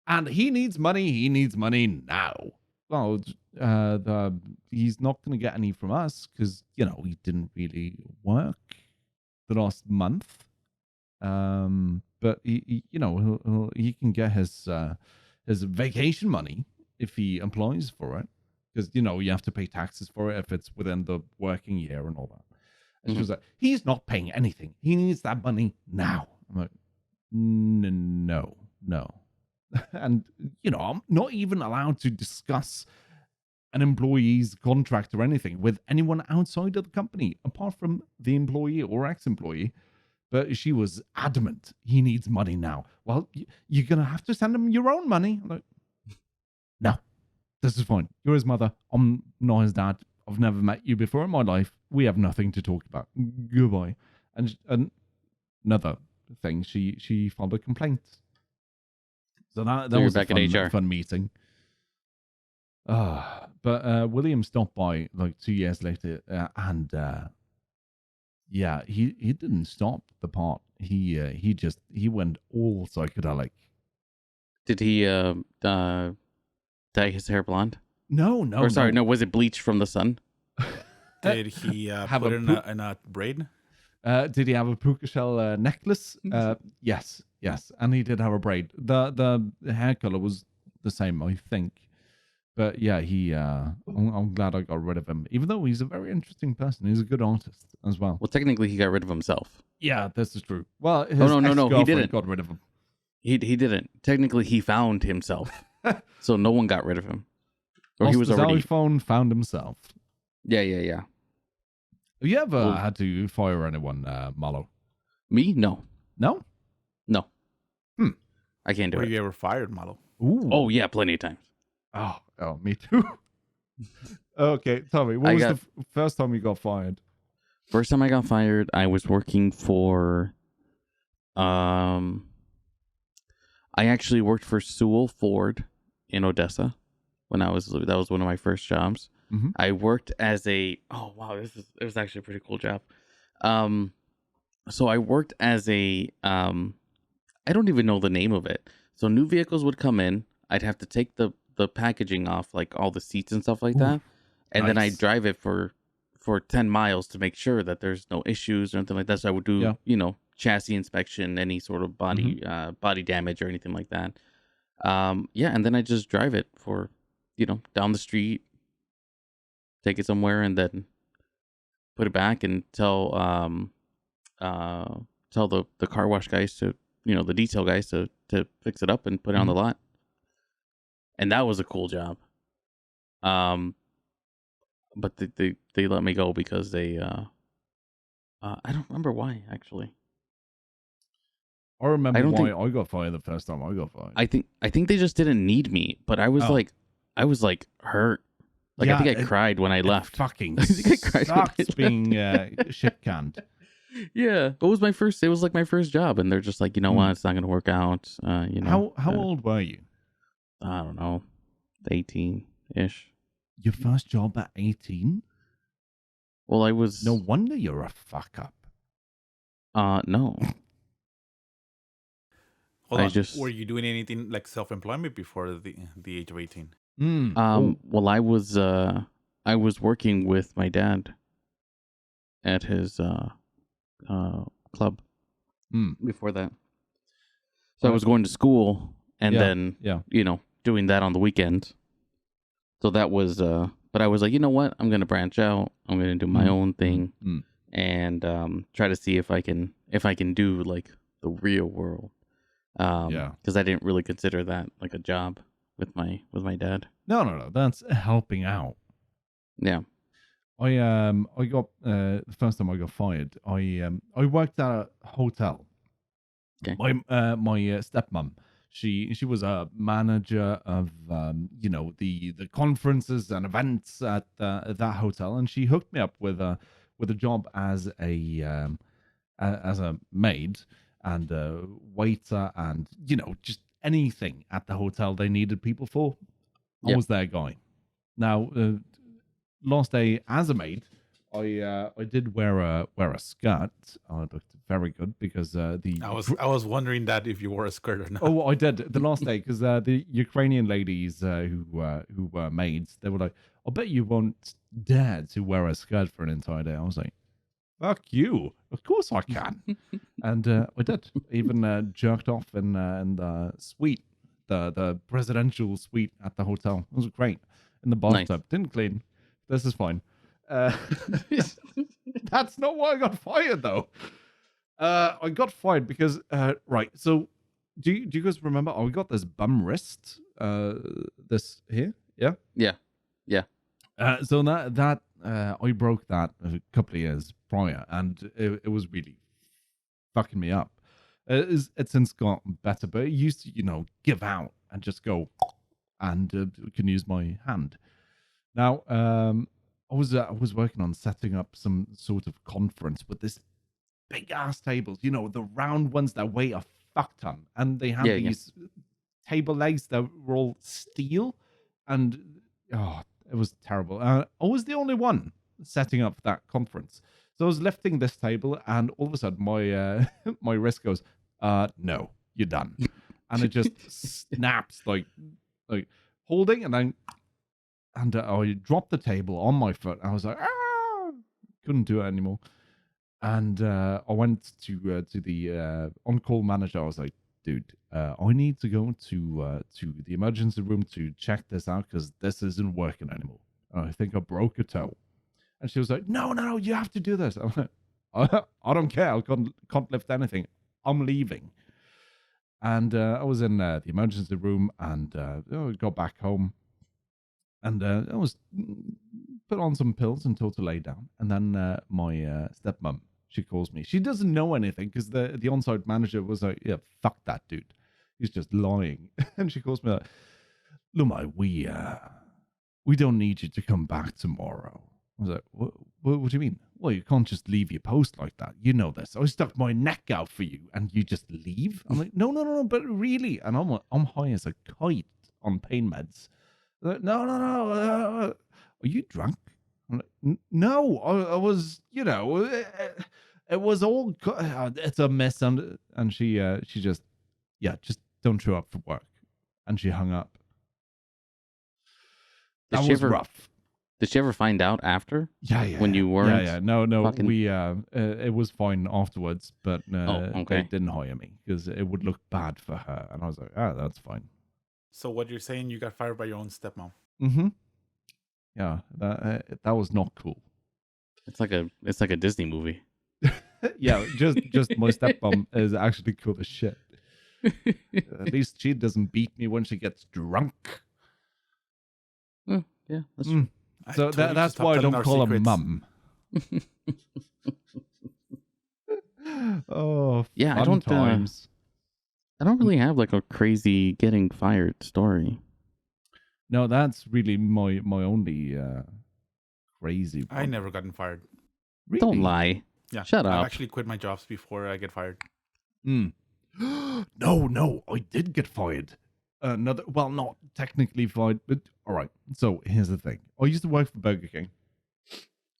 and he needs money. He needs money now. Well, he's not going to get any from us because, you know, he didn't really work the last month. But he you know, he can get his vacation money if he applies for it, because, you know, you have to pay taxes for it if it's within the working year and all that. And she was like, he's not paying anything. He needs that money now. I'm like, no. And, you know, I'm not even allowed to discuss an employee's contract or anything with anyone outside of the company, apart from the employee or ex-employee. But she was adamant, he needs money now. Well, you're going to have to send him your own money. I'm like, no, this is fine. You're his mother. I'm not his dad. I've never met you before in my life. We have nothing to talk about. Goodbye. And another thing, she filed a complaint. So that was back a fun meeting. But William stopped by like 2 years later, and yeah, he didn't stop the part. He went all psychedelic. Did he dye his hair blonde? No. Or sorry, no. Was it bleach from the sun? Did he put it in a braid? Did he have a puka shell necklace? Yes, and he did have a braid. The hair color was the same, I think. But yeah, I'm glad I got rid of him, even though he's a very interesting person. He's a good artist as well. Well, technically, he got rid of himself. Yeah, this is true. Well, his no, he didn't. Got rid of him. He didn't. Technically, he found himself, so no one got rid of him. Or he was already found himself. Yeah. Have you ever had to fire anyone, Malo? Me? No. No. I can't do it. Were you ever fired, Malo? Ooh. Oh yeah, plenty of times. Oh, me too. Okay, tell me, what was the first time you got fired? First time I got fired, I was working for, I actually worked for Sewell Ford in Odessa that was one of my first jobs. Mm-hmm. I worked as it was actually a pretty cool job. So I worked as I don't even know the name of it. So new vehicles would come in, I'd have to take the packaging off, like all the seats and stuff like that, and then I'd drive it for 10 miles to make sure that there's no issues or anything like that. So I would do chassis inspection, any sort of body damage or anything like that. And then I just drive it for down the street, take it somewhere, and then put it back and tell the car wash guys to the detail guys to fix it up and put it on the lot. And that was a cool job. But they let me go because they I don't remember why, actually. I remember I got fired the first time I got fired. I think they just didn't need me, but I was like hurt. Like, I think I cried when I left. Fucking sucks being shit canned. Yeah, it was my first job, and they're just like, what, it's not going to work out. How old were you? I don't know, 18-ish. Your first job at 18? Well, I was. No wonder you're a fuck up. No. Hold on. Were you doing anything like self-employment before the age of 18? Well, I was working with my dad at his club before that. So I was going to school and then doing that on the weekends. So that was but I was like, you know what? I'm gonna branch out. I'm gonna do my own thing and try to see if I can do like the real world. Because I didn't really consider that like a job with my dad. No. That's helping out. Yeah. I got the first time I got fired. I worked at a hotel. Okay. My stepmom, she was a manager of the conferences and events at that hotel, and she hooked me up with a job as a maid and a waiter and just anything at the hotel they needed people for. I was their guy. Now, last day as a maid, I did wear a skirt. I looked very good because I was wondering that if you wore a skirt or not. Oh, I did the last day because the Ukrainian ladies who were maids, they were like, "I bet you won't dare to wear a skirt for an entire day." I was like, "Fuck you! Of course I can," and I did. Even jerked off in the suite, the presidential suite at the hotel. It was great. In the bathtub, nice. Didn't clean. This is fine. That's not why I got fired, though. I got fired because right. So, do you guys remember? I got this bum wrist. This here, yeah. So that I broke that a couple of years prior, and it was really fucking me up. It's since got better, but it used to give out and just go, and can use my hand. Now, I was working on setting up some sort of conference with this big ass tables, the round ones that weigh a fuck ton, and they have these table legs that were all steel, and it was terrible. I was the only one setting up that conference, so I was lifting this table, and all of a sudden my my wrist goes, no, you're done, and it just snaps like holding, and then. And I dropped the table on my foot. I was like, couldn't do it anymore. And I went to the on-call manager. I was like, dude, I need to go to the emergency room to check this out because this isn't working anymore. I think I broke a toe. And she was like, no, you have to do this. I'm like, I don't care. I can't lift anything. I'm leaving. And I was in the emergency room and got back home. And I was put on some pills until to lay down. And then my stepmom, she calls me. She doesn't know anything because the on-site manager was like, yeah, fuck that dude. He's just lying. And she calls me like, Lumai, we don't need you to come back tomorrow. I was like, what do you mean? Well, you can't just leave your post like that. You know this. I stuck my neck out for you and you just leave? I'm like, no, but really? And I'm high as a kite on pain meds. No. Are you drunk? I'm like, no, I was, it was all, it's a mess. And she just don't show up for work. And she hung up. That was rough. Did she ever find out after? Yeah. When you weren't? Yeah. No. Fucking... We it was fine afterwards, but they didn't hire me because it would look bad for her. And I was like, that's fine. So what you're saying, you got fired by your own stepmom? Mm-hmm. Yeah, that was not cool. It's like a Disney movie. Yeah, just my stepmom is actually cool as shit. At least she doesn't beat me when she gets drunk. Yeah, that's true. So that's why I don't call her mum. Oh, yeah, fun times. I don't really have like a crazy getting fired story. No, that's really my only crazy one. I never gotten fired. Really? Don't lie. Yeah. Shut up. I've actually quit my jobs before I get fired. No, I did get fired. Not technically fired, but all right. So here's the thing. I used to work for Burger King.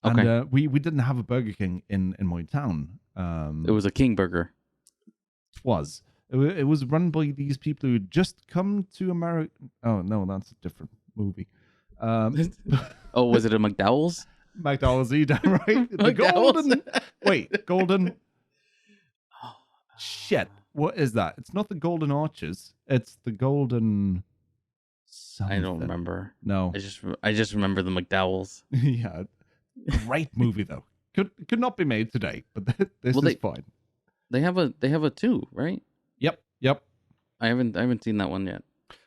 Okay. And we didn't have a Burger King in my town. It was a King Burger. It It was run by these people who had just come to America. Oh no, that's a different movie. Oh, was it a McDowell's? McDowell's, right? The golden. Wait, golden. Shit, what is that? It's not the Golden Arches. It's the Golden. Something. I don't remember. No, I just remember the McDowell's. Yeah, great movie though. Could not be made today, but this is fine. They have a 2, right? Yep. I haven't seen that one yet.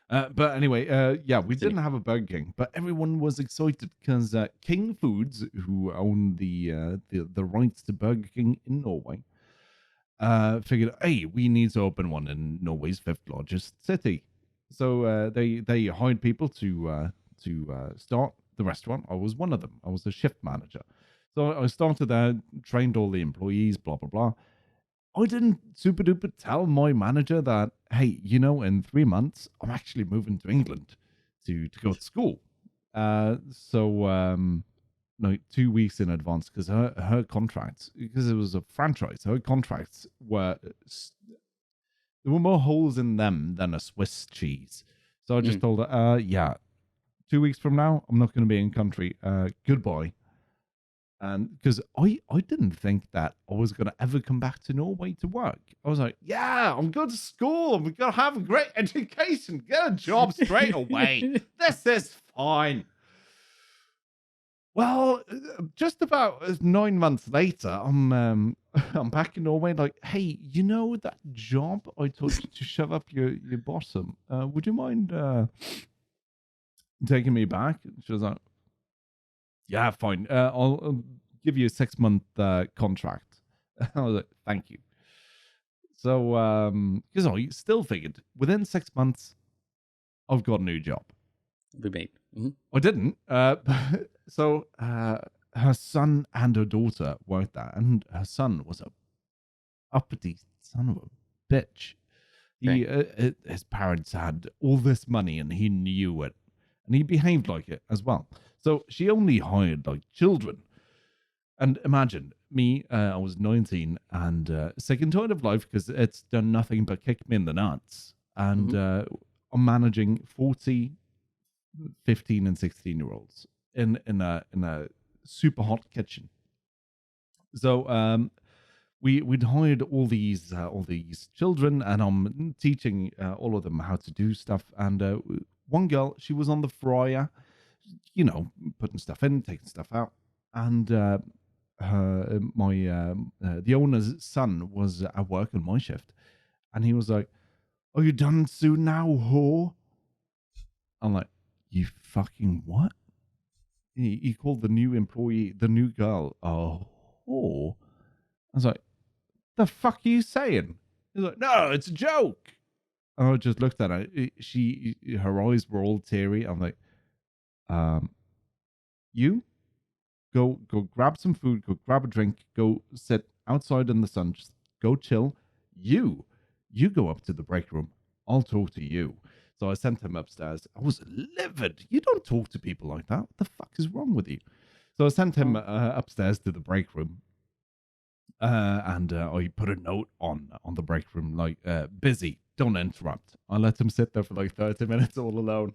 But anyway, yeah, we didn't have a Burger King, but everyone was excited because King Foods, who own the rights to Burger King in Norway, figured, hey, we need to open one in Norway's 5th largest city. So they hired people to start the restaurant. I was one of them. I was the shift manager. So I started there, trained all the employees, blah blah blah. I didn't super duper tell my manager that, hey, in 3 months I'm actually moving to England to go to school. Like 2 weeks in advance, because her contracts, because it was a franchise, her contracts there were more holes in them than a Swiss cheese. So I just told her, yeah, 2 weeks from now, I'm not going to be in country. Goodbye. And because I didn't think that I was going to ever come back to Norway to work. I was like, yeah, I'm going to school. I'm going to have a great education, get a job straight away. This is fine. Well, just about 9 months later, I'm back in Norway. Like, hey, that job I told you to shove up your bottom? Would you mind taking me back? She was like, yeah, fine. I'll give you a 6-month contract. I was like, thank you. So, because I still figured within 6 months, I've got a new job. We made. Mm-hmm. I didn't. So her son and her daughter worked there, and her son was a uppity son of a bitch. Okay. His parents had all this money, and he knew it, and he behaved like it as well. So she only hired like children. And imagine me, I was 19 and sick and tired of life because it's done nothing but kick me in the nuts. And I'm managing 40, 15 and 16-year-olds in a super hot kitchen. So we'd hired all these children, and I'm teaching all of them how to do stuff. And one girl, she was on the fryer, putting stuff in, taking stuff out, and the owner's son was at work on my shift, and he was like, "Are you done soon now, whore?" I'm like, "You fucking what?" He called the new employee, the new girl, a whore. I was like, "The fuck are you saying?" He's like, "No, it's a joke." And I just looked at her. Her eyes were all teary. I'm like, you go grab some food, go grab a drink, go sit outside in the sun, just go chill. You go up to the break room. I'll talk to you. So I sent him upstairs. I was livid. You don't talk to people like that. What the fuck is wrong with you? So I sent him upstairs to the break room. And I put a note on the break room, like, busy, don't interrupt. I let him sit there for like 30 minutes all alone.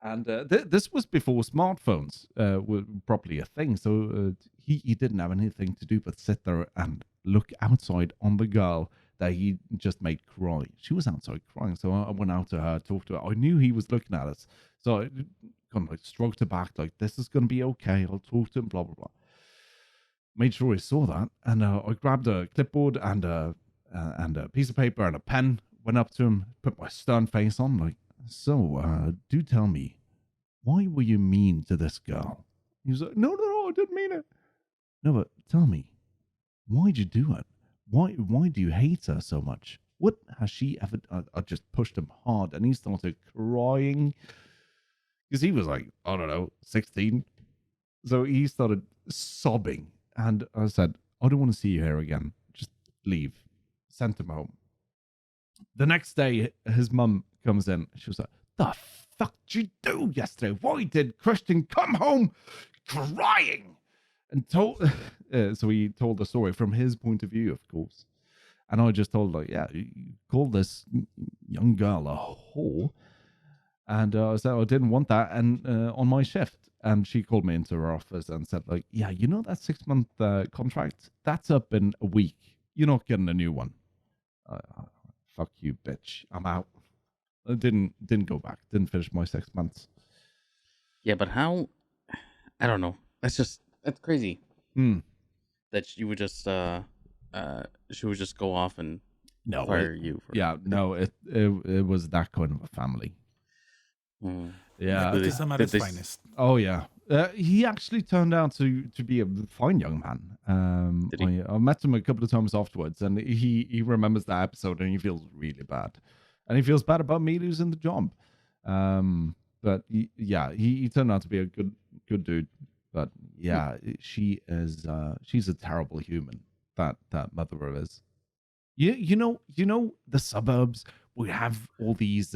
And this was before smartphones were properly a thing. So he didn't have anything to do but sit there and look outside on the girl that he just made cry. She was outside crying. So I went out to her, talked to her. I knew he was looking at us. So I kind of like stroked her back, like, this is going to be okay. I'll talk to him, blah, blah, blah. Made sure he saw that. And I grabbed a clipboard and a piece of paper and a pen, went up to him, put my stern face on, like, so, do tell me, why were you mean to this girl? He was like, no, I didn't mean it. No, but tell me, why'd you do it? Why do you hate her so much? What has she ever... I just pushed him hard, and he started crying. Because he was like, I don't know, 16. So he started sobbing. And I said, I don't want to see you here again. Just leave. Sent him home. The next day, his mum comes in. She was like, the fuck did you do yesterday? Why did Christian come home crying? And so he told the story from his point of view, of course. And I just told her, yeah, you called this young girl a whore. And I said I didn't want that and on my shift. And she called me into her office and said, like, yeah, you know that 6-month contract? That's up in a week. You're not getting a new one. Fuck you, bitch. I'm out. I didn't go back. Didn't finish my 6 months. Yeah, but how? I don't know. That's crazy. That you would just she would just go off and fire you. It was that kind of a family. Yeah, nepotism at its finest. Oh yeah, he actually turned out to be a fine young man. Did he? I met him a couple of times afterwards, and he remembers that episode, and he feels really bad, and he feels bad about me losing the job. But he turned out to be a good dude. But yeah, she's a terrible human. That mother of his. You know the suburbs. We have all these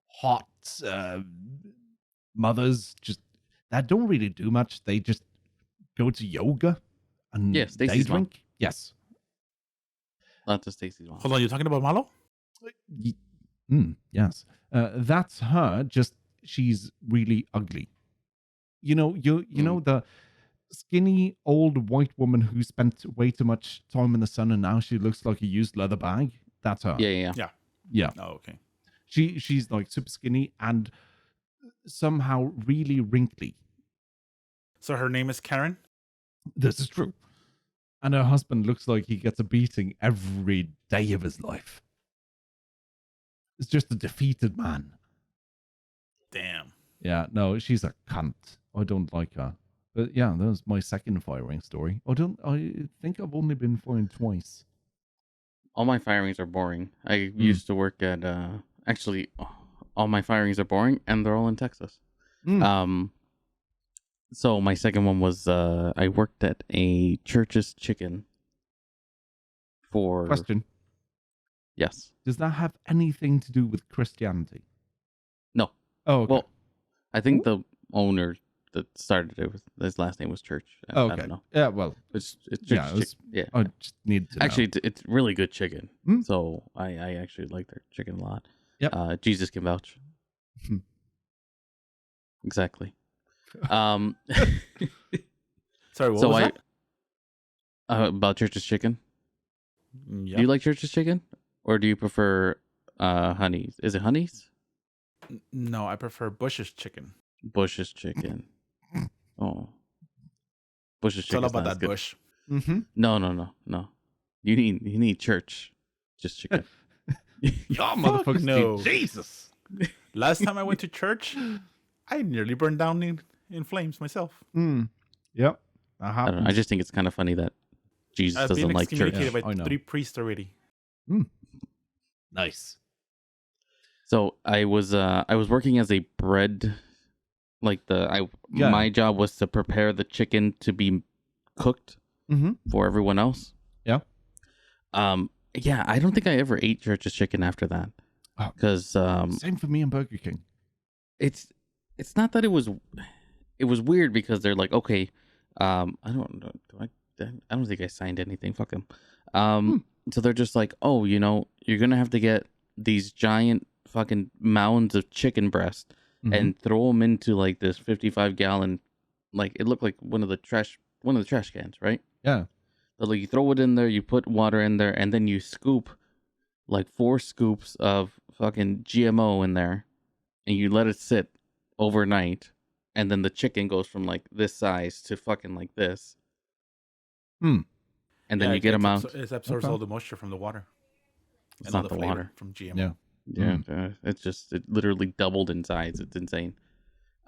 hot mothers just that don't really do much. They just go to yoga and they drink. Mom. Yes. Not to Stacy's mom. Hold on, you're talking about Malo? Yes. That's her. Just she's really ugly. You know the skinny old white woman who spent way too much time in the sun and now she looks like a used leather bag. That's her. Yeah. Oh, okay. She's like super skinny and somehow really wrinkly. So her name is Karen? This is true. And her husband looks like he gets a beating every day of his life. It's just a defeated man. Damn. Yeah, no, she's a cunt. I don't like her. But yeah, that was my second firing story. I think I've only been fired twice. All my firings are boring. I used to work at actually all my firings are boring and they're all in Texas. So my second one was I worked at a Church's Chicken for Question. Yes. Does that have anything to do with Christianity? No. Oh, okay. Well, I think the owner that started it, his last name was Church. I don't know. Yeah, well, it's Church's Chicken. I just need to know. Actually, it's really good chicken. So I actually like their chicken a lot. Yep. Jesus can vouch. Exactly. Sorry, what was that? About Church's Chicken. Yep. Do you like Church's Chicken? Or do you prefer Honey's? Is it Honey's? No, I prefer Bush's Chicken. Bush's Chicken. Oh. Bush's Chicken. It's all about that good. Bush. Mm-hmm. No. You need Church. Just chicken. Y'all motherfuckers no. Jesus. Last time I went to church, I nearly burned down in flames myself. Yep. I don't know. I just think it's kind of funny that Jesus doesn't like church. I've been excommunicated by 3 priests already. Nice. So I was working as a bread, like my job was to prepare the chicken to be cooked for everyone else. Yeah. Yeah, I don't think I ever ate Church's Chicken after that. Because same for me and Burger King. It's not that it was weird because they're like, okay, I don't know, I don't think I signed anything. Fuck them. So they're just like, oh, you're gonna have to get these giant fucking mounds of chicken breast and throw them into like this 55-gallon, like it looked like one of the trash cans, right? Yeah. So like you throw it in there, you put water in there, and then you scoop like 4 scoops of fucking GMO in there, and you let it sit overnight, and then the chicken goes from like this size to fucking like this. And then you get them out. It absorbs all the moisture from the water. It's not the water from GMO. Yeah. It literally doubled in size. It's insane.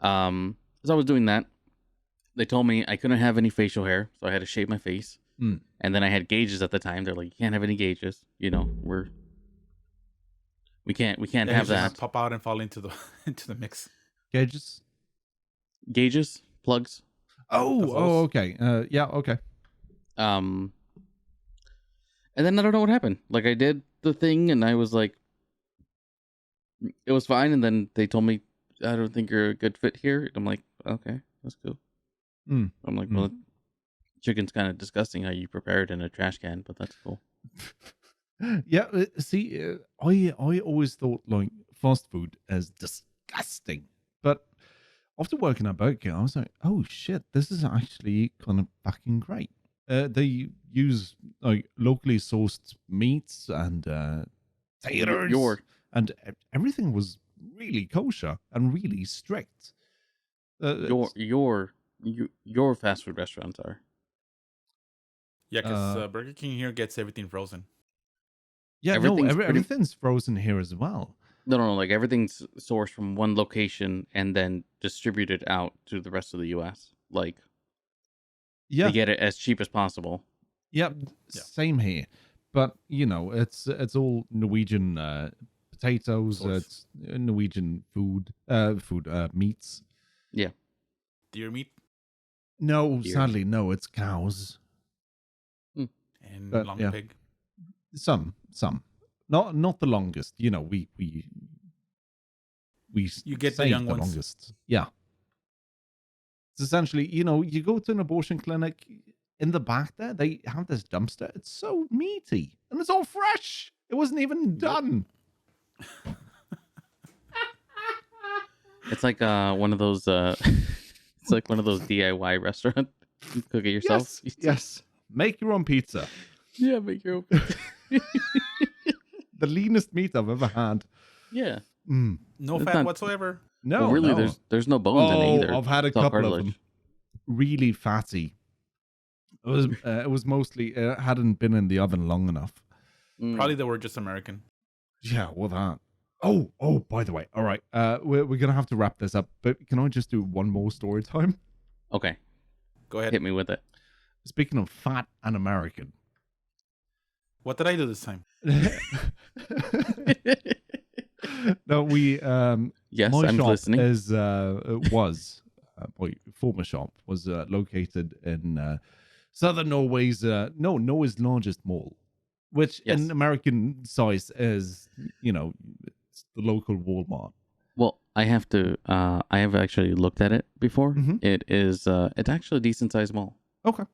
So I was doing that. They told me I couldn't have any facial hair, so I had to shave my face. And then I had gauges at the time. They're like, you can't have any gauges. We can't have that. Pop out and fall into the mix. Gauges, plugs. Oh, okay. Yeah, okay. And then I don't know what happened. Like I did the thing, and I was like, it was fine. And then they told me, I don't think you're a good fit here. And I'm like, okay, that's cool. I'm like, well, chicken's kind of disgusting how you prepare it in a trash can, but that's cool. Yeah, see, I always thought like fast food as disgusting, but after working at Burger King, I was like, oh shit, this is actually kind of fucking great. They use like locally sourced meats and taters, Your and everything was really kosher and really strict. your your your fast food restaurants are. Yeah, because Burger King here gets everything frozen. Yeah, no, everything's frozen here as well. No, like everything's sourced from one location and then distributed out to the rest of the U.S. Like, they get it as cheap as possible. Yep, same here. But you know, it's all Norwegian potatoes. It's Norwegian food, meats. Yeah, deer meat. No, sadly, no. It's cows and long pig. Some, not the longest. You know, we you get the young ones. Longest. Yeah. It's essentially, you know, you go to an abortion clinic, in the back there, they have this dumpster. It's so meaty and it's all fresh. It wasn't even done. It's like one of those. It's like one of those DIY restaurants. You cook it yourself. Yes. Make your own pizza. Yeah, make your own pizza. The leanest meat I've ever had. Yeah. No fat whatsoever. No, well, really, there's no bones in it either. I've had a couple of them. Really fatty. It was mostly hadn't been in the oven long enough. Probably they were just American. Yeah, well that. Oh, by the way, all right. We're gonna have to wrap this up, but can I just do one more story time? Okay, go ahead. Hit me with it. Speaking of fat and American, what did I do this time? No, we. Yes, my I'm shop listening. My former shop was located in southern Norway's Norway's largest mall, which in American size is, you know, it's the local Walmart. Well, I have actually looked at it before. Mm-hmm. It's actually a decent sized mall. Okay.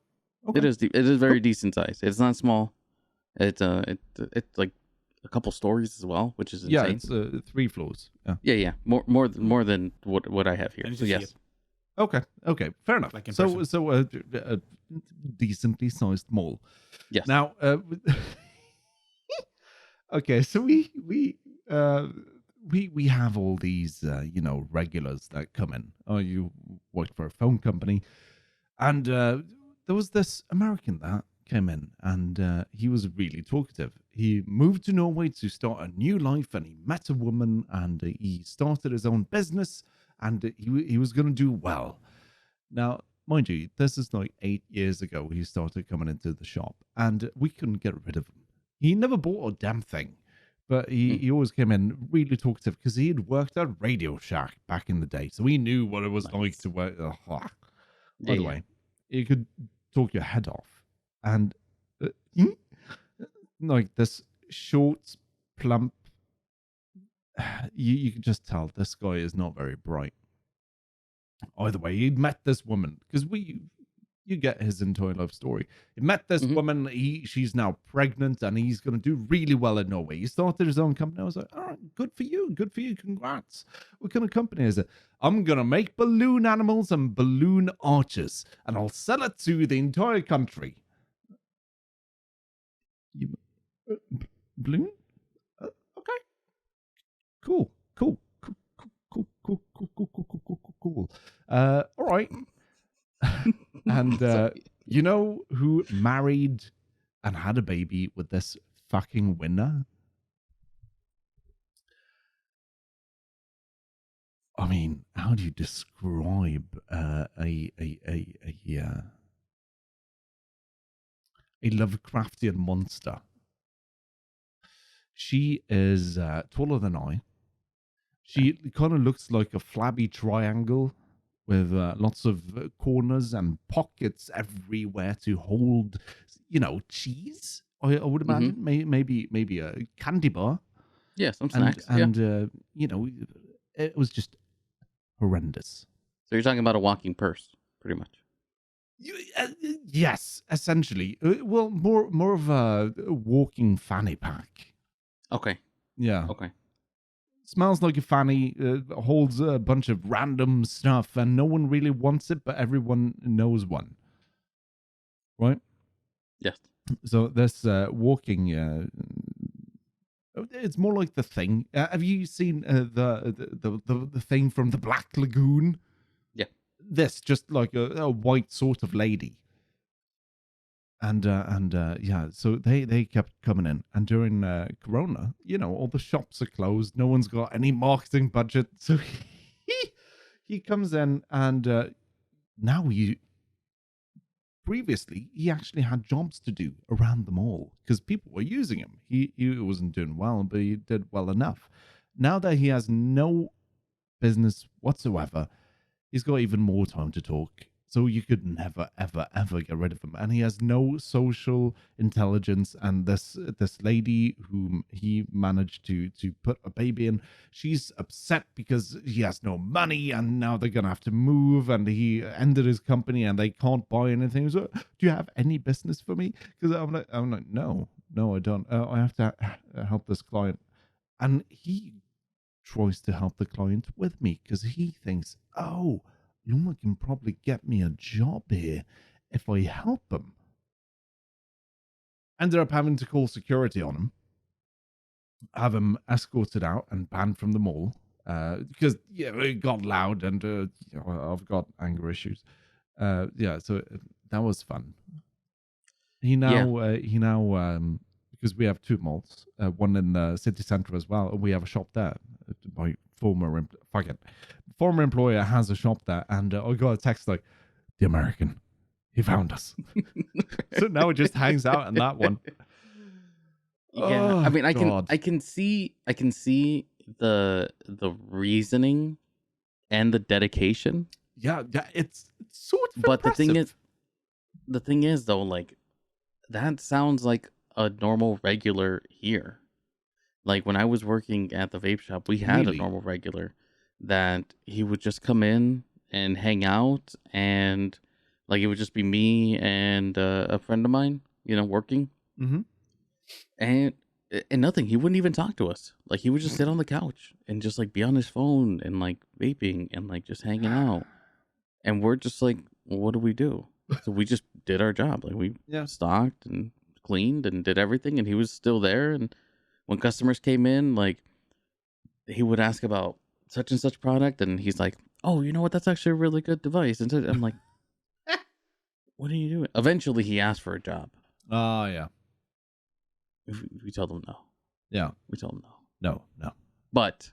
It is very decent size. It's not small. It's like a couple stories as well, which is insane. Yeah, it's 3 floors. Yeah. More than what I have here. So yes. Okay, fair enough. Like so a decently sized mall. Yes. Now, okay, so we have all these you know, regulars that come in. Oh, you work for a phone company, and there was this American that came in, and he was really talkative. He moved to Norway to start a new life, and he met a woman, and he started his own business, and he was going to do well. Now, mind you, this is like 8 years ago he started coming into the shop, and we couldn't get rid of him. He never bought a damn thing, but he always came in really talkative because he had worked at Radio Shack back in the day, so he knew what it was like to work. By the way, you could talk your head off. And like this short, plump, you can just tell this guy is not very bright. Either way, he met this woman because you get his entire life story. He met this woman. She's now pregnant, and he's going to do really well in Norway. He started his own company. I was like, all right, good for you, congrats. What kind of company is it? I'm going to make balloon animals and balloon archers, and I'll sell it to the entire country. Balloon? Okay. Cool. All right. And you know who married and had a baby with this fucking winner? I mean, how do you describe a Lovecraftian monster? She is taller than I. She kind of looks like a flabby triangle with lots of corners and pockets everywhere to hold, you know, cheese. I would imagine maybe a candy bar. Yeah, some snacks. And you know, it was just horrendous. So you're talking about a walking purse, pretty much. Yes, essentially. Well, more of a walking fanny pack. Okay. Yeah. Okay. Smells like a fanny, holds a bunch of random stuff, and no one really wants it, but everyone knows one. Right? Yes. So this walking, it's more like the Thing. Have you seen the Thing from the Black Lagoon? Yeah. This, just like a white sort of lady. And yeah, so they kept coming in, and during Corona, all the shops are closed. No one's got any marketing budget, so he comes in, and now previously he actually had jobs to do around the mall because people were using him. He wasn't doing well, but he did well enough. Now that he has no business whatsoever, he's got even more time to talk. So you could never, ever, ever get rid of him. And he has no social intelligence. And this lady whom he managed to put a baby in, she's upset because he has no money, and now they're gonna have to move. And he ended his company, and they can't buy anything. So, do you have any business for me? Because I'm like, no, I don't. I have to help this client, and he tries to help the client with me because he thinks, oh, Luma can probably get me a job here if I help him. Ended up having to call security on him, have him escorted out and banned from the mall because it got loud, and I've got anger issues. So that was fun. He now because we have two malls, one in the city center as well, and we have a shop there. My former employer has a shop there, and I got a text like, the American, he found us. So now it just hangs out in that one. Yeah, I mean, I can see the reasoning and the dedication. Yeah, it's sort of but impressive. the thing is though, like, that sounds like a normal regular here. Like when I was working at the vape shop, we had a normal regular that he would just come in and hang out, and like it would just be me and a friend of mine, working. Mm-hmm. And nothing. He wouldn't even talk to us. Like he would just sit on the couch and just like be on his phone and like vaping and like just hanging out. And we're just like, well, what do we do? So we just did our job. Like we stocked and cleaned and did everything, and he was still there. And when customers came in, like he would ask about such and such product, and he's like, oh, you know what? That's actually a really good device. And I'm like, what are you doing? Eventually he asked for a job. Oh, yeah. We told him no. Yeah. We told him no. No. But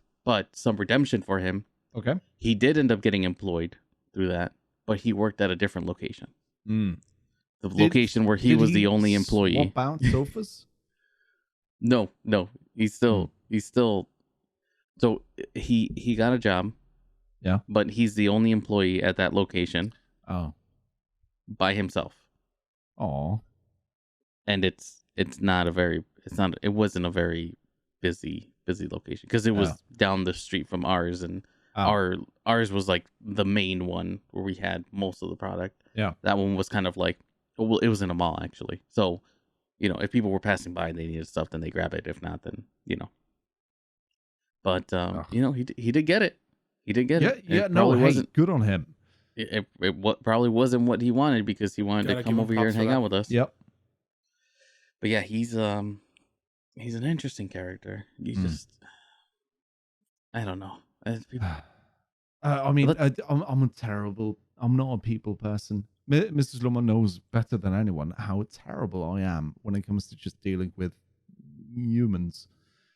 some redemption for him. Okay. He did end up getting employed through that, but he worked at a different location. Mm. The location where he was the only employee. Swap out sofas? No. He's still so he got a job. Yeah. But he's the only employee at that location. Oh. By himself. Oh. And it wasn't a very busy location because it was down the street from ours, and ours was like the main one where we had most of the product. Yeah. That one was kind of like, well, it was in a mall actually. So, if people were passing by and they needed stuff, then they grab it. If not, then But he did get it. He did get it. Yeah. No, wasn't good on him. It probably wasn't what he wanted because he wanted to come over here and hang out with us. Yep. But yeah, he's an interesting character. He's just, I don't know. I'm not a people person. Mrs. Luma knows better than anyone how terrible I am when it comes to just dealing with humans.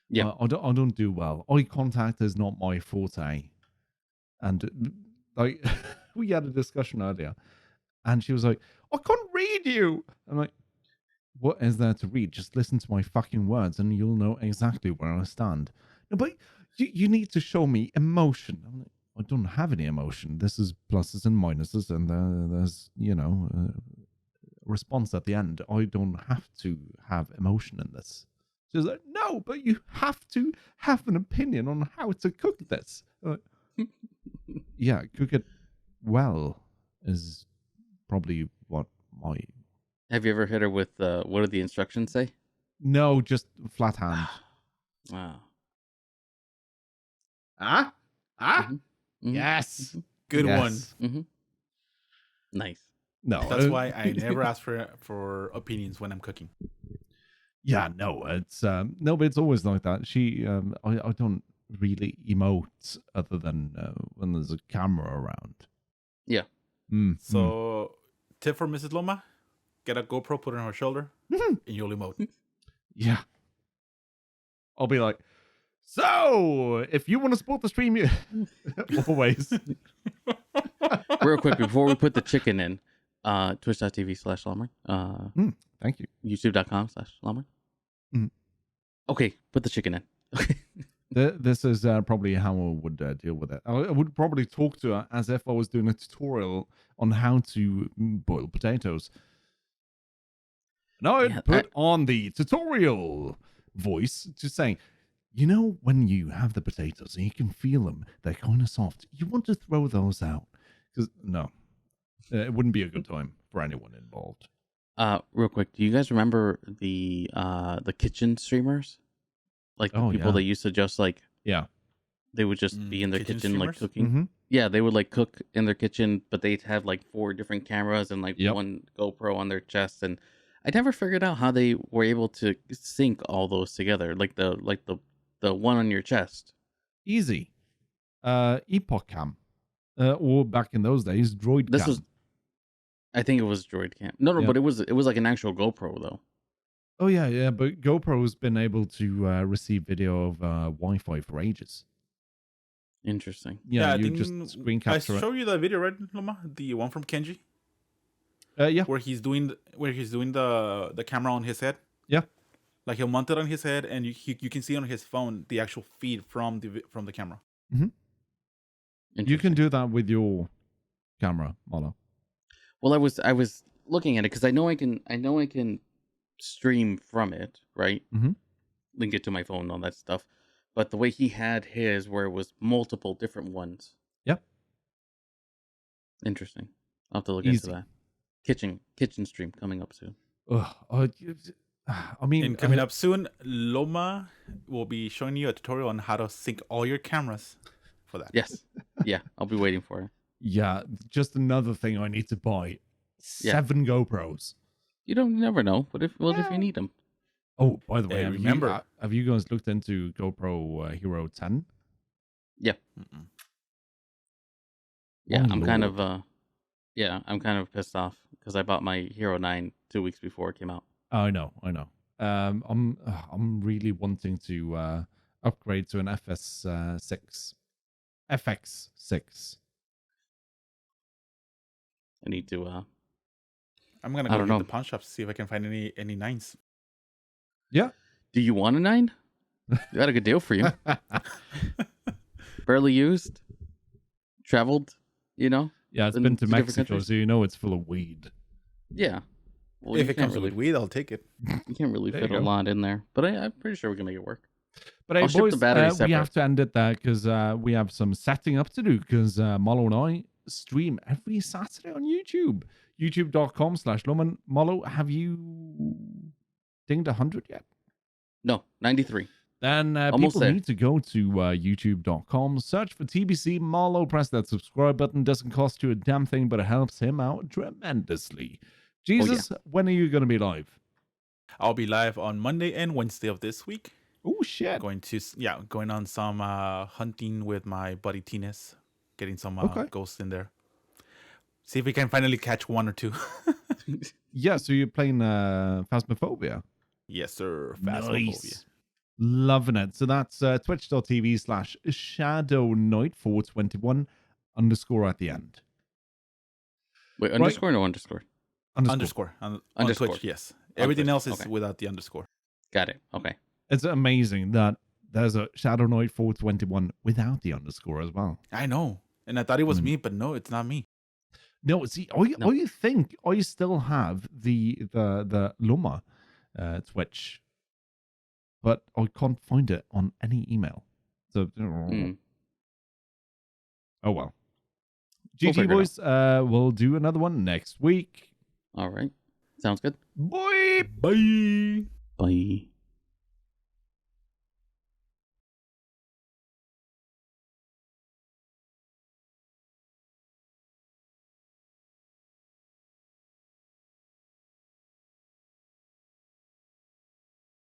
Yeah, I don't do well. Eye contact is not my forte, and like we had a discussion earlier, and she was like, "I can't read you." I'm like, "What is there to read? Just listen to my fucking words, and you'll know exactly where I stand." No, but you need to show me emotion. I'm like, I don't have any emotion. This is pluses and minuses, and there's a response at the end. I don't have to have emotion in this. She's like, no, but you have to have an opinion on how to cook this. Yeah, cook it well is probably my. Have you ever hit her with what did the instructions say? No, just flat hand. Wow. Mm-hmm. Yes. Good one. Mm-hmm. Nice. No, that's why I never ask for opinions when I'm cooking. Yeah, no, it's no, but it's always like that. She, I don't really emote other than when there's a camera around. Yeah. So, tip for Mrs. Loma: get a GoPro, put it on her shoulder, and you'll emote. Yeah. I'll be like, so if you want to support the stream, you always. Real quick before we put the chicken in, twitch.tv/Lomar. Thank you. YouTube.com/Lomar. Okay, put the chicken in. Okay. This is probably how I would deal with it. I would probably talk to her as if I was doing a tutorial on how to boil potatoes. And I'd put on the tutorial voice just saying, you know, when you have the potatoes and you can feel them, they're kind of soft. You want to throw those out. Because, no, it wouldn't be a good time for anyone involved. Real quick, do you guys remember the kitchen streamers? Like the people that used to just like they would just be in their kitchen streamers? Like cooking. Mm-hmm. Yeah, they would like cook in their kitchen, but they'd have like 4 different cameras and like one GoPro on their chest. And I never figured out how they were able to sync all those together, like the one on your chest. Easy. Epoch Cam, or back in those days, Droid Cam. I think it was Droid Cam. No, but it was like an actual GoPro though. Oh yeah, but GoPro's been able to receive video of Wi-Fi for ages. Interesting. Yeah, you just screen capture. I showed you the video, right, Loma? The one from Kenji. Yeah. Where he's doing the camera on his head. Yeah. Like he'll mount it on his head, and you can see on his phone the actual feed from the camera. Mm-hmm. You can do that with your camera, Malo. Well, I was looking at it because I know I can stream from it, right? Mm-hmm. Link it to my phone and all that stuff. But the way he had his, where it was multiple different ones. Yep. Interesting. I'll have to look into that. Kitchen stream coming up soon. I mean, and coming up soon, Loma will be showing you a tutorial on how to sync all your cameras for that. Yes. Yeah, I'll be waiting for it. Yeah, just another thing I need to buy. 7 GoPros. You never know. What if you need them? Oh, by the way, have you guys looked into GoPro Hero 10? Yeah. Mm-mm. Yeah, I'm kind of pissed off because I bought my Hero 9 2 weeks before it came out. I know. I'm really wanting to upgrade to an FX6. I need to. I'm gonna go to the pawn shop to see if I can find any 9s. Yeah. Do you want a 9? Got a good deal for you. Barely used. Traveled. You know. Yeah, it's been to Mexico, so you know it's full of weed. Yeah. Well, if it comes with weed, I'll take it. You can't really fit a lot in there, but I'm pretty sure we can make it work. But hey, boys, we have to end it there because we have some setting up to do because Malo and I stream every Saturday on YouTube. YouTube.com/Loman. Malo, have you dinged 100 yet? No, 93. Then people need to go to youtube.com, search for TBC Malo, press that subscribe button. Doesn't cost you a damn thing, but it helps him out tremendously. Jesus, when are you going to be live? I'll be live on Monday and Wednesday of this week. Oh, shit. Going on some hunting with my buddy Tines, getting some ghosts in there. See if we can finally catch 1 or 2. Yeah, so you're playing Phasmophobia? Yes, sir. Phasmophobia. Nice. Loving it. So that's twitch.tv/ShadowKnight421 _ at the end. Wait, underscore or no underscore? Underscore. On Twitch, yes. Everything else is without the underscore. Got it. Okay. It's amazing that there's a Shadow Knight 421 without the underscore as well. I know. And I thought it was me, but no, it's not me. No, see, I think I still have the Luma Twitch, but I can't find it on any email. So, oh well. GG boys, we'll do another one next week. All right. Sounds good. Bye. Bye. Bye.